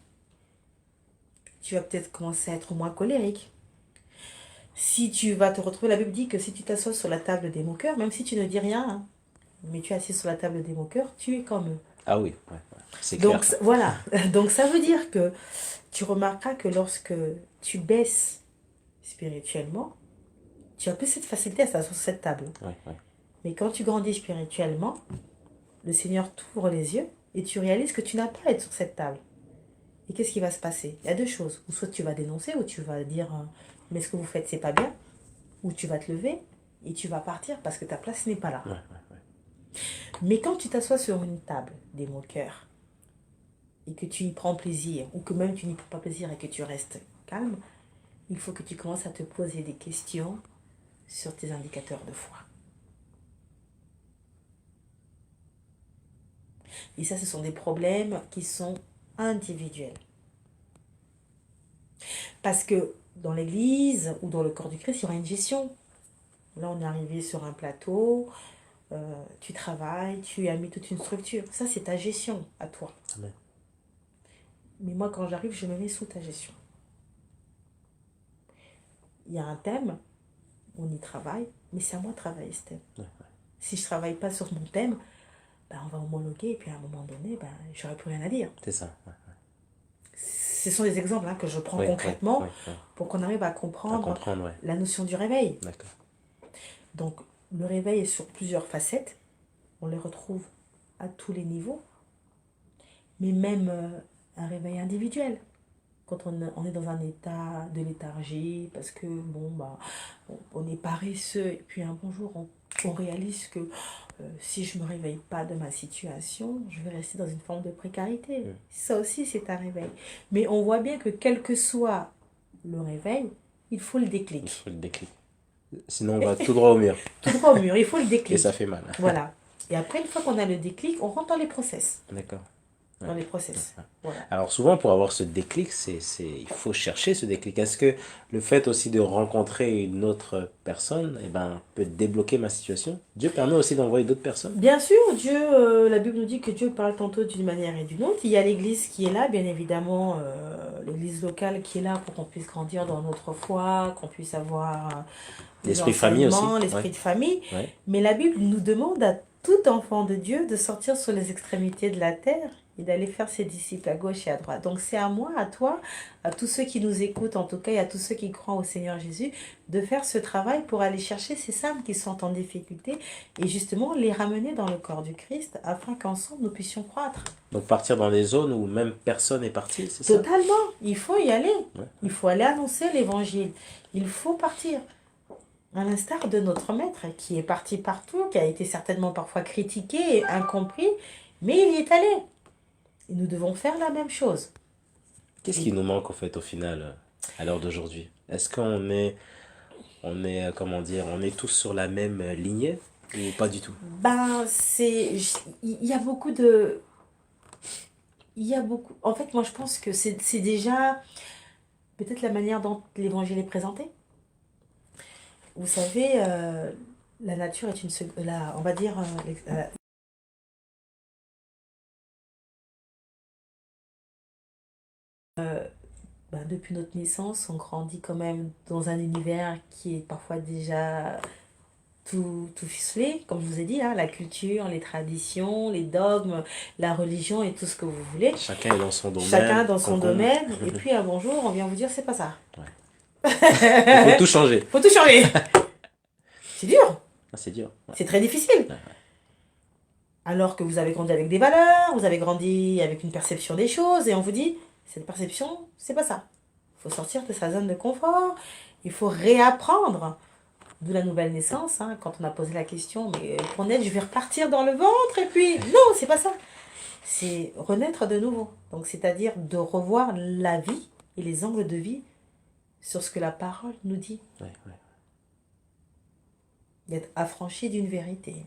tu vas peut-être commencer à être moins colérique. Si tu vas te retrouver, la Bible dit que si tu t'assois sur la table des moqueurs, même si tu ne dis rien, hein, mais tu es assis sur la table des moqueurs, tu es comme eux. Ah oui, ouais, ouais. C'est clair. Donc voilà, donc ça veut dire que tu remarqueras que lorsque tu baisses spirituellement, tu as plus cette facilité à s'asseoir sur cette table. Ouais, ouais. Mais quand tu grandis spirituellement, le Seigneur t'ouvre les yeux et tu réalises que tu n'as pas à être sur cette table. Et qu'est-ce qui va se passer? Il y a deux choses. Ou soit tu vas dénoncer, ou tu vas dire mais ce que vous faites, c'est pas bien. Ou tu vas te lever et tu vas partir parce que ta place n'est pas là. Ouais, ouais, ouais. Mais quand tu t'assois sur une table des moqueurs et que tu y prends plaisir, ou que même tu n'y prends pas plaisir et que tu restes calme, il faut que tu commences à te poser des questions sur tes indicateurs de foi. Et ça, ce sont des problèmes qui sont individuels. Parce que dans l'église ou dans le corps du Christ, il y aura une gestion. Là, on est arrivé sur un plateau, tu travailles, tu as mis toute une structure. Ça, c'est ta gestion à toi. Amen. Mais moi, quand j'arrive, je me mets sous ta gestion. Il y a un thème, on y travaille, mais c'est à moi de travailler ce thème. Ouais, ouais. Si je ne travaille pas sur mon thème, ben, on va homologuer et puis à un moment donné, ben, j'aurai plus rien à dire. C'est ça. Ouais, Ce sont des exemples que je prends ouais, concrètement ouais, ouais. pour qu'on arrive à À comprendre comprendre, ouais. la notion du réveil. D'accord. Donc, le réveil est sur plusieurs facettes. On les retrouve à tous les niveaux. Mais même un réveil individuel. Quand on est dans un état de léthargie, parce que, bon, bah, on est paresseux, et puis un bon jour, on réalise que si je ne me réveille pas de ma situation, je vais rester dans une forme de précarité. Mm. Ça aussi, c'est un réveil. Mais on voit bien que quel que soit le réveil, il faut le Il déclic. faut le déclic. Sinon, on va tout droit au mur. Tout droit au mur, il faut le Et déclic. ça fait mal. Voilà. Et après, une fois qu'on a le déclic, on rentre dans les process. D'accord. Dans les process. Voilà. Alors souvent, pour avoir ce déclic, il faut chercher ce déclic. Est-ce que le fait aussi de rencontrer une autre personne, eh ben, peut débloquer ma situation? Dieu permet aussi d'envoyer d'autres personnes? Bien sûr, Dieu, la Bible nous dit que Dieu parle tantôt d'une manière et d'une autre. Il y a l'église qui est là, bien évidemment, l'église locale qui est là pour qu'on puisse grandir dans notre foi, qu'on puisse avoir des L'esprit de famille aussi. enseignements, l'esprit Ouais. de famille. Ouais. Mais la Bible nous demande à tout enfant de Dieu de sortir sur les extrémités de la terre et d'aller faire ses disciples à gauche et à droite. Donc c'est à moi, à toi, à tous ceux qui nous écoutent en tout cas et à tous ceux qui croient au Seigneur Jésus de faire ce travail pour aller chercher ces âmes qui sont en difficulté et justement les ramener dans le corps du Christ afin qu'ensemble nous puissions croître. Donc partir dans des zones où même personne n'est parti, c'est ça? Totalement, il faut y aller. Ouais. Il faut aller annoncer l'évangile. Il faut partir. À l'instar de notre maître qui est parti partout, qui a été certainement parfois critiqué et incompris, mais il y est allé. Et nous devons faire la même chose. Qu'est-ce qui nous manque au fait au final à l'heure d'aujourd'hui? Est-ce comment dire, on est tous sur la même lignée ou pas du tout? Ben, il y a beaucoup de... Il y a beaucoup... En fait, moi, je pense que c'est déjà peut-être la manière dont l'évangile est présenté. Vous savez, la nature est on va dire, ben, depuis notre naissance, on grandit quand même dans un univers qui est parfois déjà tout ficelé, comme je vous ai dit, hein, la culture, les traditions, les dogmes, la religion et tout ce que vous voulez. Chacun est dans son domaine. Chacun dans son Concombre. domaine. Et puis un bonjour, on vient vous dire c'est pas ça. Il faut tout changer. Faut tout changer. C'est dur. Ah, c'est dur. Ouais. C'est très difficile. Alors que vous avez grandi avec des valeurs, vous avez grandi avec une perception des choses, et on vous dit, cette perception, c'est pas ça. Il faut sortir de sa zone de confort, il faut réapprendre. D'où la nouvelle naissance, hein, quand on a posé la question, mais pour naître, je vais repartir dans le ventre, et puis, non, c'est pas ça. C'est renaître de nouveau. Donc, c'est-à-dire de revoir la vie et les angles de vie sur ce que la parole nous dit, Ouais, ouais. d'être affranchi d'une vérité.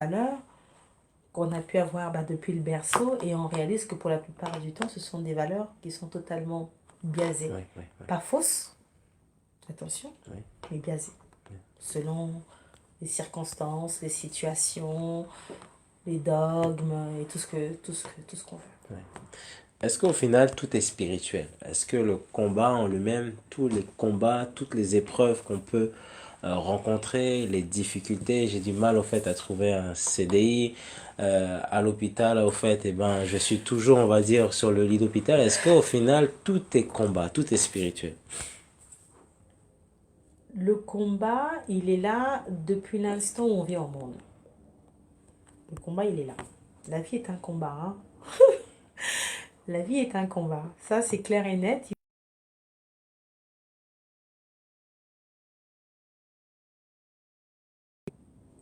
Valeurs qu'on a pu avoir depuis le berceau et on réalise que pour la plupart du temps, ce sont des valeurs qui sont totalement biaisées. Ouais, ouais, ouais. Pas fausses, attention, Ouais. mais biaisées. Selon les circonstances, les situations, les dogmes et tout ce qu'on veut. Ouais. Est-ce qu'au final, tout est spirituel? Est-ce que le combat en lui-même, tous les combats, toutes les épreuves qu'on peut rencontrer, les difficultés, j'ai du mal au fait à trouver un CDI à l'hôpital, au fait, eh ben, je suis toujours, on va dire, sur le lit d'hôpital. Est-ce qu'au final, tout est combat, tout est spirituel? Le combat, il est là depuis l'instant où on vit au monde. Le combat, il est là. La vie est un combat. Hein. La vie est un combat. Ça, c'est clair et net.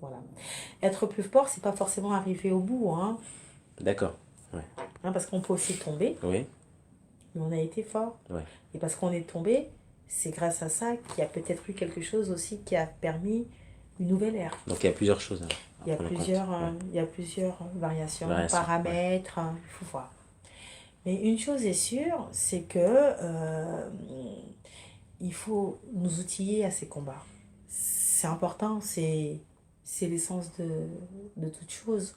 Voilà. Être plus fort, c'est pas forcément arriver au bout. Hein. D'accord. Ouais. Hein, parce qu'on peut aussi tomber, Oui. mais on a été fort. Ouais. Et parce qu'on est tombé, c'est grâce à ça qu'il y a peut-être eu quelque chose aussi qui a permis une nouvelle ère. Donc il y a plusieurs choses à Il y a prendre en compte. plusieurs, Ouais. il y a plusieurs variations, Variations, ouais. paramètres, il faut voir. Mais une chose est sûre, c'est que il faut nous outiller à ces combats. C'est important, c'est l'essence de toute chose.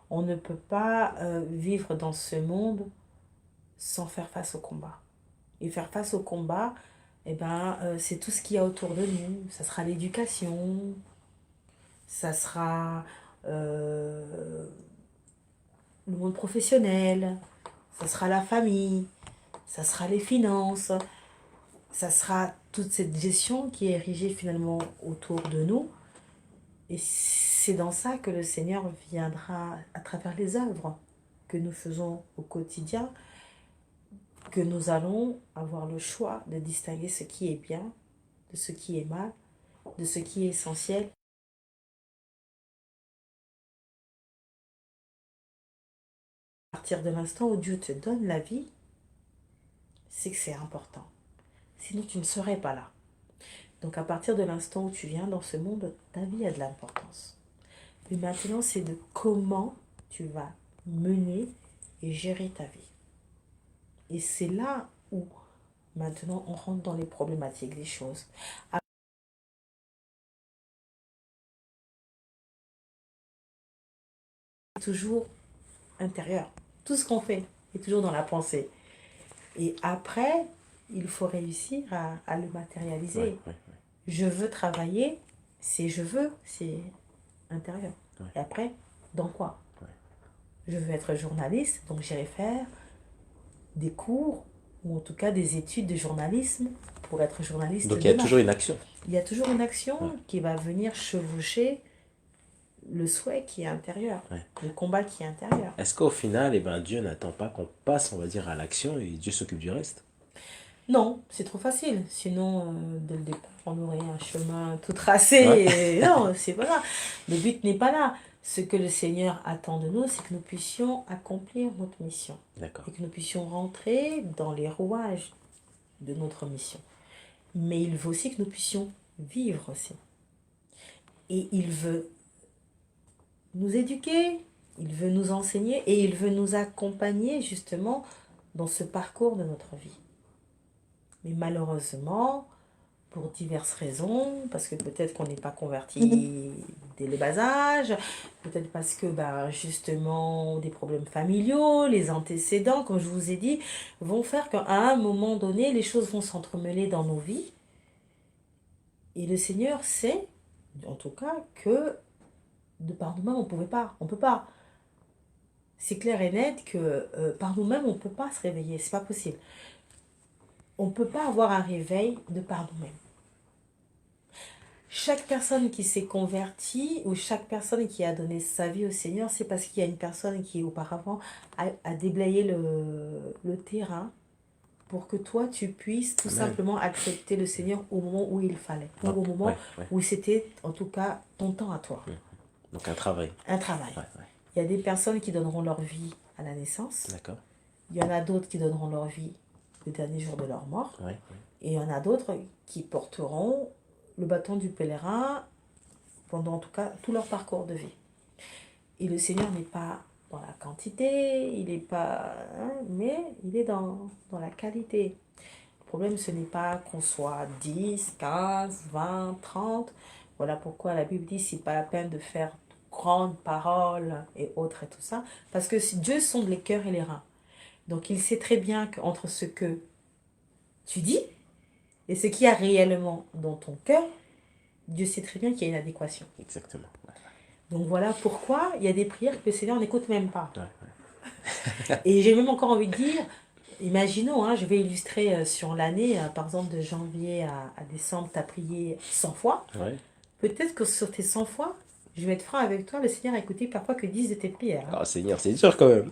On ne peut pas vivre dans ce monde sans faire face au combat. Et faire face au combat, eh ben, c'est tout ce qu'il y a autour de nous. Ça sera l'éducation, ça sera le monde professionnel, ça sera la famille, ça sera les finances, ça sera toute cette gestion qui est érigée finalement autour de nous. Et c'est dans ça que le Seigneur viendra à travers les œuvres que nous faisons au quotidien, que nous allons avoir le choix de distinguer ce qui est bien de ce qui est mal, de ce qui est essentiel. À partir de l'instant où Dieu te donne la vie, c'est que c'est important. Sinon, tu ne serais pas là. Donc, à partir de l'instant où tu viens dans ce monde, ta vie a de l'importance. Mais maintenant, c'est de comment tu vas mener et gérer ta vie. Et c'est là où, maintenant, on rentre dans les problématiques des choses. Toujours intérieur. Tout ce qu'on fait est toujours dans la pensée. Et après, il faut réussir à le matérialiser. Ouais, ouais, ouais. Je veux travailler, c'est intérieur. Ouais. Et après, dans quoi? Ouais. Je veux être journaliste, donc j'irai faire des cours ou en tout cas des études de journalisme pour être journaliste Donc il y a demain. toujours une action. Il y a toujours une action Ouais. qui va venir chevaucher le souhait qui est intérieur, Ouais. le combat qui est intérieur. Est-ce qu'au final, eh ben, Dieu n'attend pas qu'on passe, on va dire, à l'action et Dieu s'occupe du reste? Non, c'est trop facile. Sinon, dès le départ, on aurait un chemin tout tracé. Ouais. Et non, c'est pas ça. Le but n'est pas là. Ce que le Seigneur attend de nous, c'est que nous puissions accomplir notre mission. D'accord. Et que nous puissions rentrer dans les rouages de notre mission. Mais il veut aussi que nous puissions vivre aussi. Et il veut nous éduquer, il veut nous enseigner et il veut nous accompagner justement dans ce parcours de notre vie. Mais malheureusement, pour diverses raisons, parce que peut-être qu'on n'est pas converti dès le bas âge, peut-être parce que justement des problèmes familiaux, les antécédents, comme je vous ai dit, vont faire qu'à un moment donné, les choses vont s'entremêler dans nos vies. Et le Seigneur sait, en tout cas, que de par nous-mêmes, on ne peut pas. C'est clair et net que par nous-mêmes, on ne peut pas se réveiller, c'est pas possible. On ne peut pas avoir un réveil de par nous-mêmes. Chaque personne qui s'est convertie ou chaque personne qui a donné sa vie au Seigneur, c'est parce qu'il y a une personne qui auparavant a déblayé le terrain pour que toi tu puisses tout Amen. simplement accepter le Seigneur au moment où il fallait, ou au moment Ouais, ouais. où c'était en tout cas ton temps à toi. Donc un travail. Un travail. Ouais, ouais. Il y a des personnes qui donneront leur vie à la naissance. D'accord. Il y en a d'autres qui donneront leur vie le dernier jour de leur mort. Oui, Et il y en a d'autres qui porteront le bâton du pèlerin pendant en tout cas tout leur parcours de vie. Et le Seigneur n'est pas dans la quantité, il n'est pas, hein, mais il est dans la qualité. Le problème, ce n'est pas qu'on soit 10, 15, 20, 30. Voilà pourquoi la Bible dit c'est pas la peine de faire de grandes paroles et autres et tout ça. Parce que Dieu sonde les cœurs et les reins. Donc il sait très bien qu'entre ce que tu dis et ce qu'il y a réellement dans ton cœur, Dieu sait très bien qu'il y a une adéquation. exactement. Ouais, Donc voilà pourquoi il y a des prières que le Seigneur n'écoute même pas. ouais, Et j'ai même encore envie de dire, imaginons, hein, je vais illustrer sur l'année, par exemple de janvier à décembre, tu as prié 100 fois. ouais. Peut-être que sur tes 100 fois, je vais être franc avec toi, le Seigneur a écouté parfois que 10 de tes prières. Hein. Oh Seigneur, c'est dur quand même.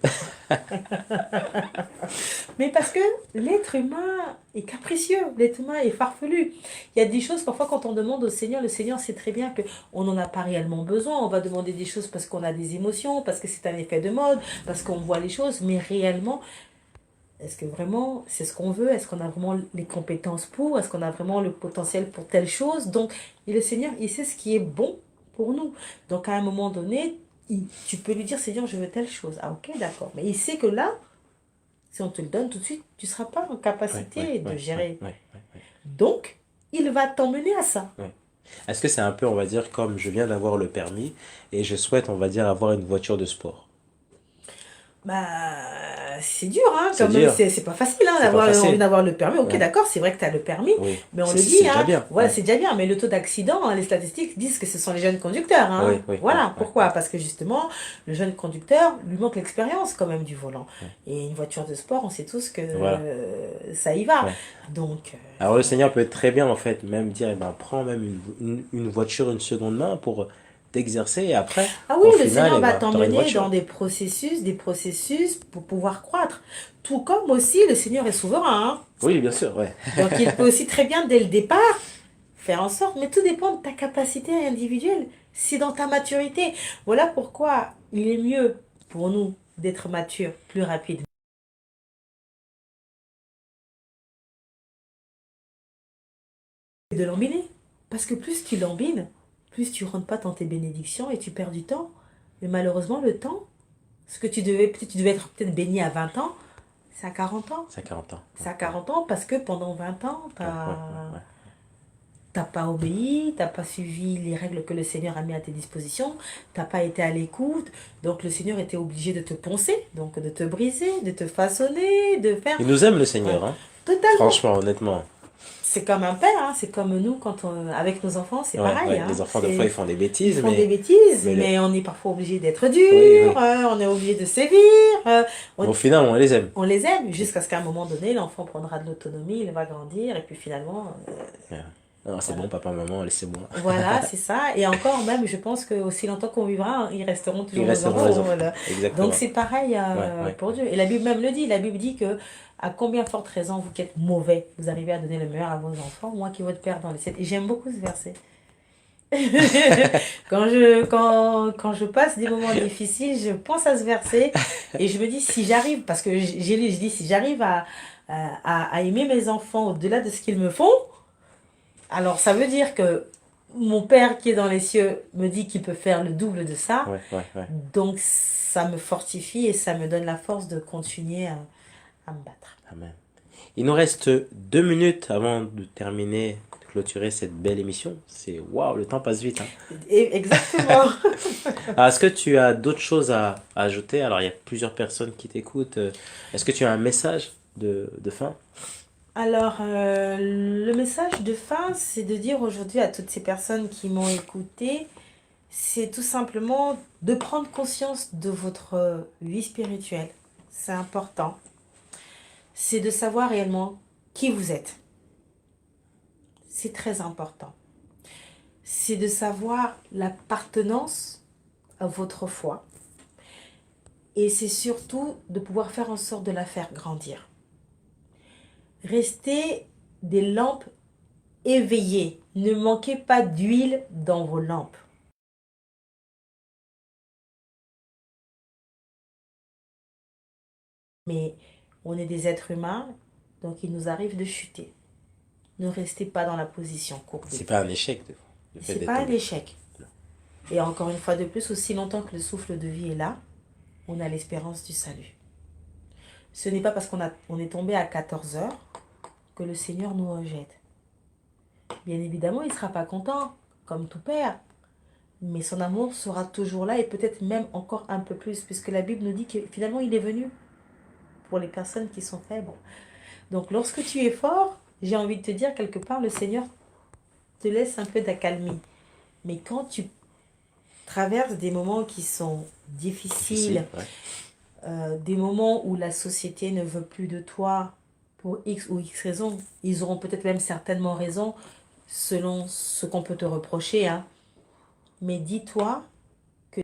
Mais parce que l'être humain est capricieux, l'être humain est farfelu. Il y a des choses, parfois quand on demande au Seigneur, le Seigneur sait très bien qu'on n'en a pas réellement besoin. On va demander des choses parce qu'on a des émotions, parce que c'est un effet de mode, parce qu'on voit les choses, mais réellement, est-ce que vraiment c'est ce qu'on veut? Est-ce qu'on a vraiment les compétences pour? Est-ce qu'on a vraiment le potentiel pour telle chose? Donc, et le Seigneur, il sait ce qui est bon pour nous. Donc, à un moment donné, tu peux lui dire, Seigneur, je veux telle chose. Ah, ok, d'accord. Mais il sait que là, si on te le donne tout de suite, tu ne seras pas en Ouais, capacité ouais, de ouais, gérer. ouais, ouais. Donc, il va t'emmener à ça. Ouais. Est-ce que c'est un peu, on va dire, comme je viens d'avoir le permis et je souhaite, on va dire, avoir une voiture de sport? Bah, c'est dur, hein, C'est quand même, dur, c'est pas facile, hein, c'est pas d'avoir envie facile. d'avoir le permis. Ok, Ouais, d'accord, c'est vrai que tu as le permis, oui, mais on c'est le dit, déjà hein, bien. voilà, Ouais, c'est déjà bien, mais le taux d'accident, hein, les statistiques disent que ce sont les jeunes conducteurs, oui, hein. oui, oui, Voilà, ouais, pourquoi? Parce que justement, le jeune conducteur lui manque l'expérience quand même du volant. ouais. Et une voiture de sport, on sait tous que Voilà, ça y va. ouais. Donc, Alors le Seigneur peut être très bien, en fait, même dire, eh ben, prends même une voiture, une seconde main pour t'exercer et après, ah oui, au le final, Seigneur eh va ben, t'auras une t'emmener dans voiture. des processus pour pouvoir croître. Tout comme aussi, le Seigneur est souverain, hein. Oui, bien sûr, ouais. Donc, il peut aussi très bien, dès le départ, faire en sorte, mais tout dépend de ta capacité individuelle. C'est dans ta maturité. Voilà pourquoi il est mieux pour nous d'être matures plus rapide. De l'embiner. Parce que plus tu l'embines, plus tu ne rentres pas dans tes bénédictions et tu perds du temps. Mais malheureusement, le temps, ce que peut-être tu devais être peut-être béni à 20 ans, c'est à 40 ans. C'est à 40 ans. Ouais, C'est à ouais, 40 ans parce que pendant 20 ans, ouais, ouais, ouais, ouais. t'as pas obéi, t'as pas suivi les règles que le Seigneur a mis à tes dispositions, t'as pas été à l'écoute, donc le Seigneur était obligé de te poncer, donc de te briser, de te façonner, de faire... Il nous aime, le Ouais, Seigneur, hein. totalement. Franchement, honnêtement. C'est comme un père, hein, c'est comme nous quand avec nos enfants, c'est Ouais, pareil. ouais. Hein, Les enfants, des fois, ils font des ils bêtises, font des bêtises, mais mais on est parfois obligé d'être oui, dur, oui. on est obligé de sévir, Mais on, au final, on les aime. on les aime jusqu'à ce qu'à un moment donné, l'enfant prendra de l'autonomie, il va grandir, et puis finalement, Ouais. Non, c'est voilà. bon, papa, maman, laissez-moi. Voilà, c'est ça. Et encore même, je pense que aussi longtemps qu'on vivra, ils resteront Ils toujours nos resteront enfants. les enfants. Voilà. Donc Exactement. c'est pareil Ouais, ouais, pour ouais. Dieu. Et la Bible même le dit. La Bible dit que à combien forte raison vous qui êtes mauvais, vous arrivez à donner le meilleur à vos enfants, moi qui est votre Père dans les cieux. Et j'aime beaucoup ce verset. Quand je passe des moments difficiles, je pense à ce verset et je me dis si j'arrive, parce que j'ai lu, je dis si j'arrive à aimer mes enfants au-delà de ce qu'ils me font, alors ça veut dire que mon Père qui est dans les cieux me dit qu'il peut faire le double de ça. Ouais, ouais, ouais. Donc ça me fortifie et ça me donne la force de continuer à me battre. Amen. Il nous reste 2 minutes avant de terminer, de clôturer cette belle émission. C'est waouh, le temps passe vite, hein. Et exactement. Alors, est-ce que tu as d'autres choses à ajouter? Alors, il y a plusieurs personnes qui t'écoutent. Est-ce que tu as un message de fin? Alors, le message de fin, c'est de dire aujourd'hui à toutes ces personnes qui m'ont écouté, c'est tout simplement de prendre conscience de votre vie spirituelle. C'est important. C'est de savoir réellement qui vous êtes. C'est très important. C'est de savoir l'appartenance à votre foi. Et c'est surtout de pouvoir faire en sorte de la faire grandir. Restez des lampes éveillées. Ne manquez pas d'huile dans vos lampes. Mais on est des êtres humains, donc il nous arrive de chuter. Ne restez pas dans la position C'est courbée. pas un échec, le fait C'est d'être pas un tombé. échec. Et encore une fois de plus, aussi longtemps que le souffle de vie est là, on a l'espérance du salut. Ce n'est pas parce on est tombé à 14 heures que le Seigneur nous rejette. Bien évidemment, il ne sera pas content, comme tout père. Mais son amour sera toujours là et peut-être même encore un peu plus, puisque la Bible nous dit que finalement, il est venu pour les personnes qui sont faibles. Donc, lorsque tu es fort, j'ai envie de te dire, quelque part, le Seigneur te laisse un peu d'accalmie. Mais quand tu traverses des moments qui sont Difficile, difficiles, ouais. des moments où la société ne veut plus de toi pour X ou X raisons, ils auront peut-être même certainement raison selon ce qu'on peut te reprocher, hein. Mais dis-toi que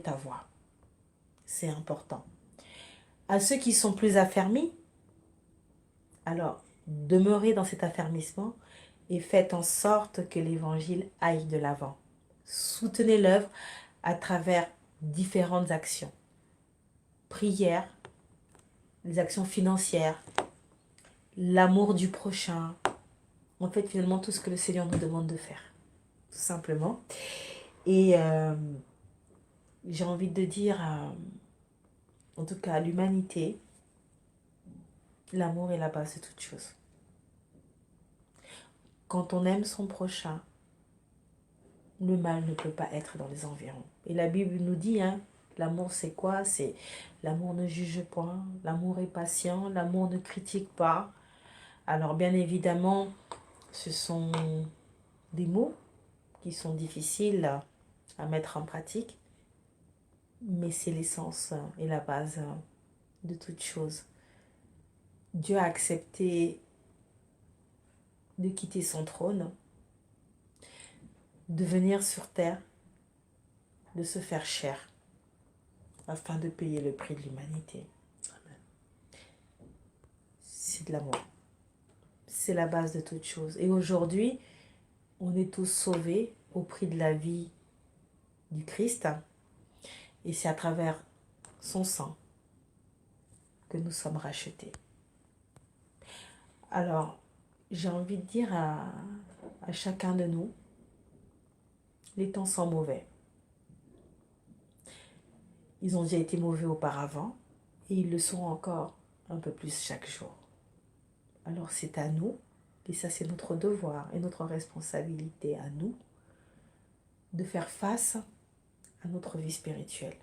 ta voix, c'est important. À ceux qui sont plus affermis, alors demeurez dans cet affermissement et faites en sorte que l'évangile aille de l'avant. Soutenez l'œuvre à travers différentes actions. Prière, les actions financières, l'amour du prochain. En fait, finalement, tout ce que le Seigneur nous demande de faire, tout simplement. Et j'ai envie de dire, en tout cas, à l'humanité, l'amour est la base de toute chose. Quand on aime son prochain, le mal ne peut pas être dans les environs. Et la Bible nous dit, hein, l'amour c'est quoi? C'est l'amour ne juge point, l'amour est patient, l'amour ne critique pas. Alors bien évidemment, ce sont des mots qui sont difficiles à mettre en pratique, mais c'est l'essence et la base de toute chose. Dieu a accepté de quitter son trône, de venir sur terre, de se faire chair, afin de payer le prix de l'humanité. C'est de l'amour. C'est la base de toute chose. Et aujourd'hui, on est tous sauvés au prix de la vie du Christ. Et c'est à travers son sang que nous sommes rachetés. Alors, j'ai envie de dire à chacun de nous, les temps sont mauvais. Ils ont déjà été mauvais auparavant et ils le sont encore un peu plus chaque jour. Alors c'est à nous, et ça c'est notre devoir et notre responsabilité à nous, de faire face à notre vie spirituelle.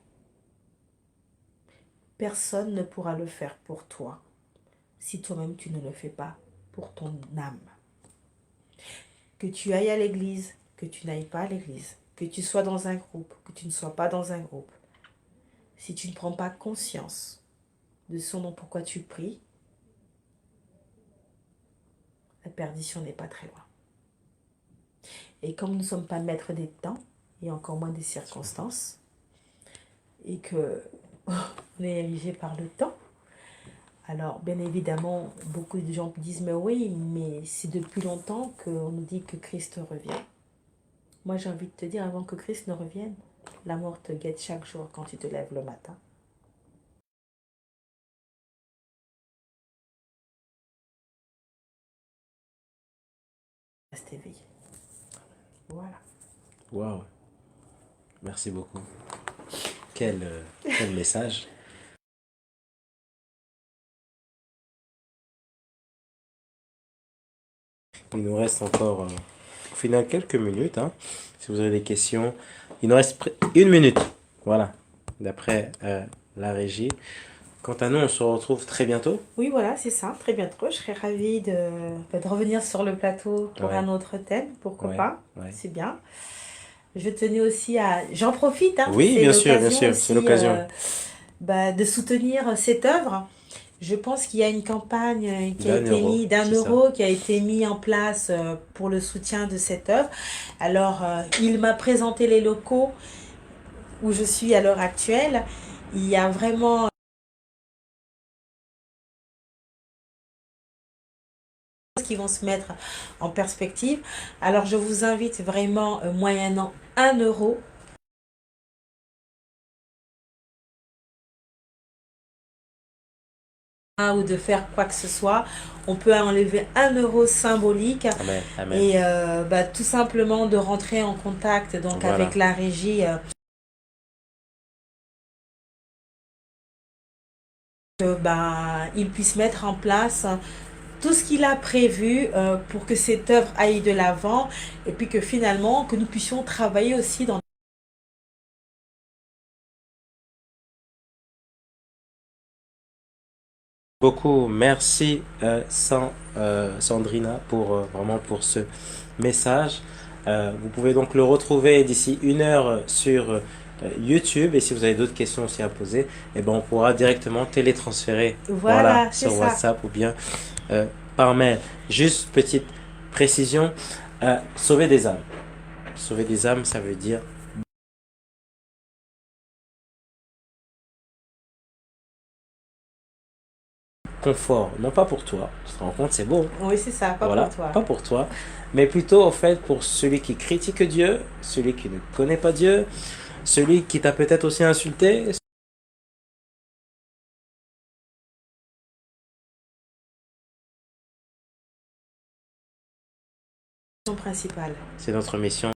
Personne ne pourra le faire pour toi si toi-même tu ne le fais pas pour ton âme. Que tu ailles à l'église, que tu n'ailles pas à l'église, que tu sois dans un groupe, que tu ne sois pas dans un groupe, si tu ne prends pas conscience de ce dont pourquoi tu pries, la perdition n'est pas très loin. Et comme nous ne sommes pas maîtres des temps, et encore moins des circonstances, et que on est érigé par le temps, alors bien évidemment, beaucoup de gens disent, mais oui, mais c'est depuis longtemps qu'on nous dit que Christ revient. Moi j'ai envie de te dire, avant que Christ ne revienne, la mort te guette chaque jour quand tu te lèves le matin. Reste éveillé. Voilà. Waouh, merci beaucoup. Quel message. Il nous reste encore, au final, quelques minutes, hein, si vous avez des questions. Il nous reste une minute. Voilà, d'après la régie. Quant à nous, on se retrouve très bientôt. Oui, voilà, c'est ça. Très bientôt. Je serais ravie de revenir sur le plateau pour Ouais, un autre thème. Pourquoi ouais, pas? ouais. C'est bien. Je tenais aussi à... J'en profite, hein, Oui, c'est bien l'occasion sûr, c'est aussi l'occasion. de soutenir cette œuvre. Je pense qu'il y a une campagne qui a D'un été euro, mise, d'un c'est ça. euro, qui a été mis en place pour le soutien de cette œuvre. Alors, il m'a présenté les locaux où je suis à l'heure actuelle. Il y a vraiment qui vont se mettre en perspective. Alors je vous invite vraiment, moyennant 1 euro, ou de faire quoi que ce soit, on peut enlever 1 euro symbolique Amen. Amen. et tout simplement de rentrer en contact donc Voilà. avec la régie, que il puisse mettre en place tout ce qu'il a prévu pour que cette œuvre aille de l'avant et puis que finalement que nous puissions travailler aussi dans Beaucoup. Merci Sandrina pour vraiment pour ce message. Vous pouvez donc le retrouver d'ici 1 heure sur YouTube et si vous avez d'autres questions aussi à poser, eh ben, on pourra directement télétransférer voilà, c'est sur ça. WhatsApp ou bien euh, par mail. Juste petite précision, sauver des âmes. Sauver des âmes, ça veut dire confort, non pas pour toi, tu te rends compte, c'est beau. Oui, c'est ça, pas Voilà, pour toi. pas pour toi, mais plutôt au fait pour celui qui critique Dieu, celui qui ne connaît pas Dieu, celui qui t'a peut-être aussi insulté. Principale. C'est notre mission.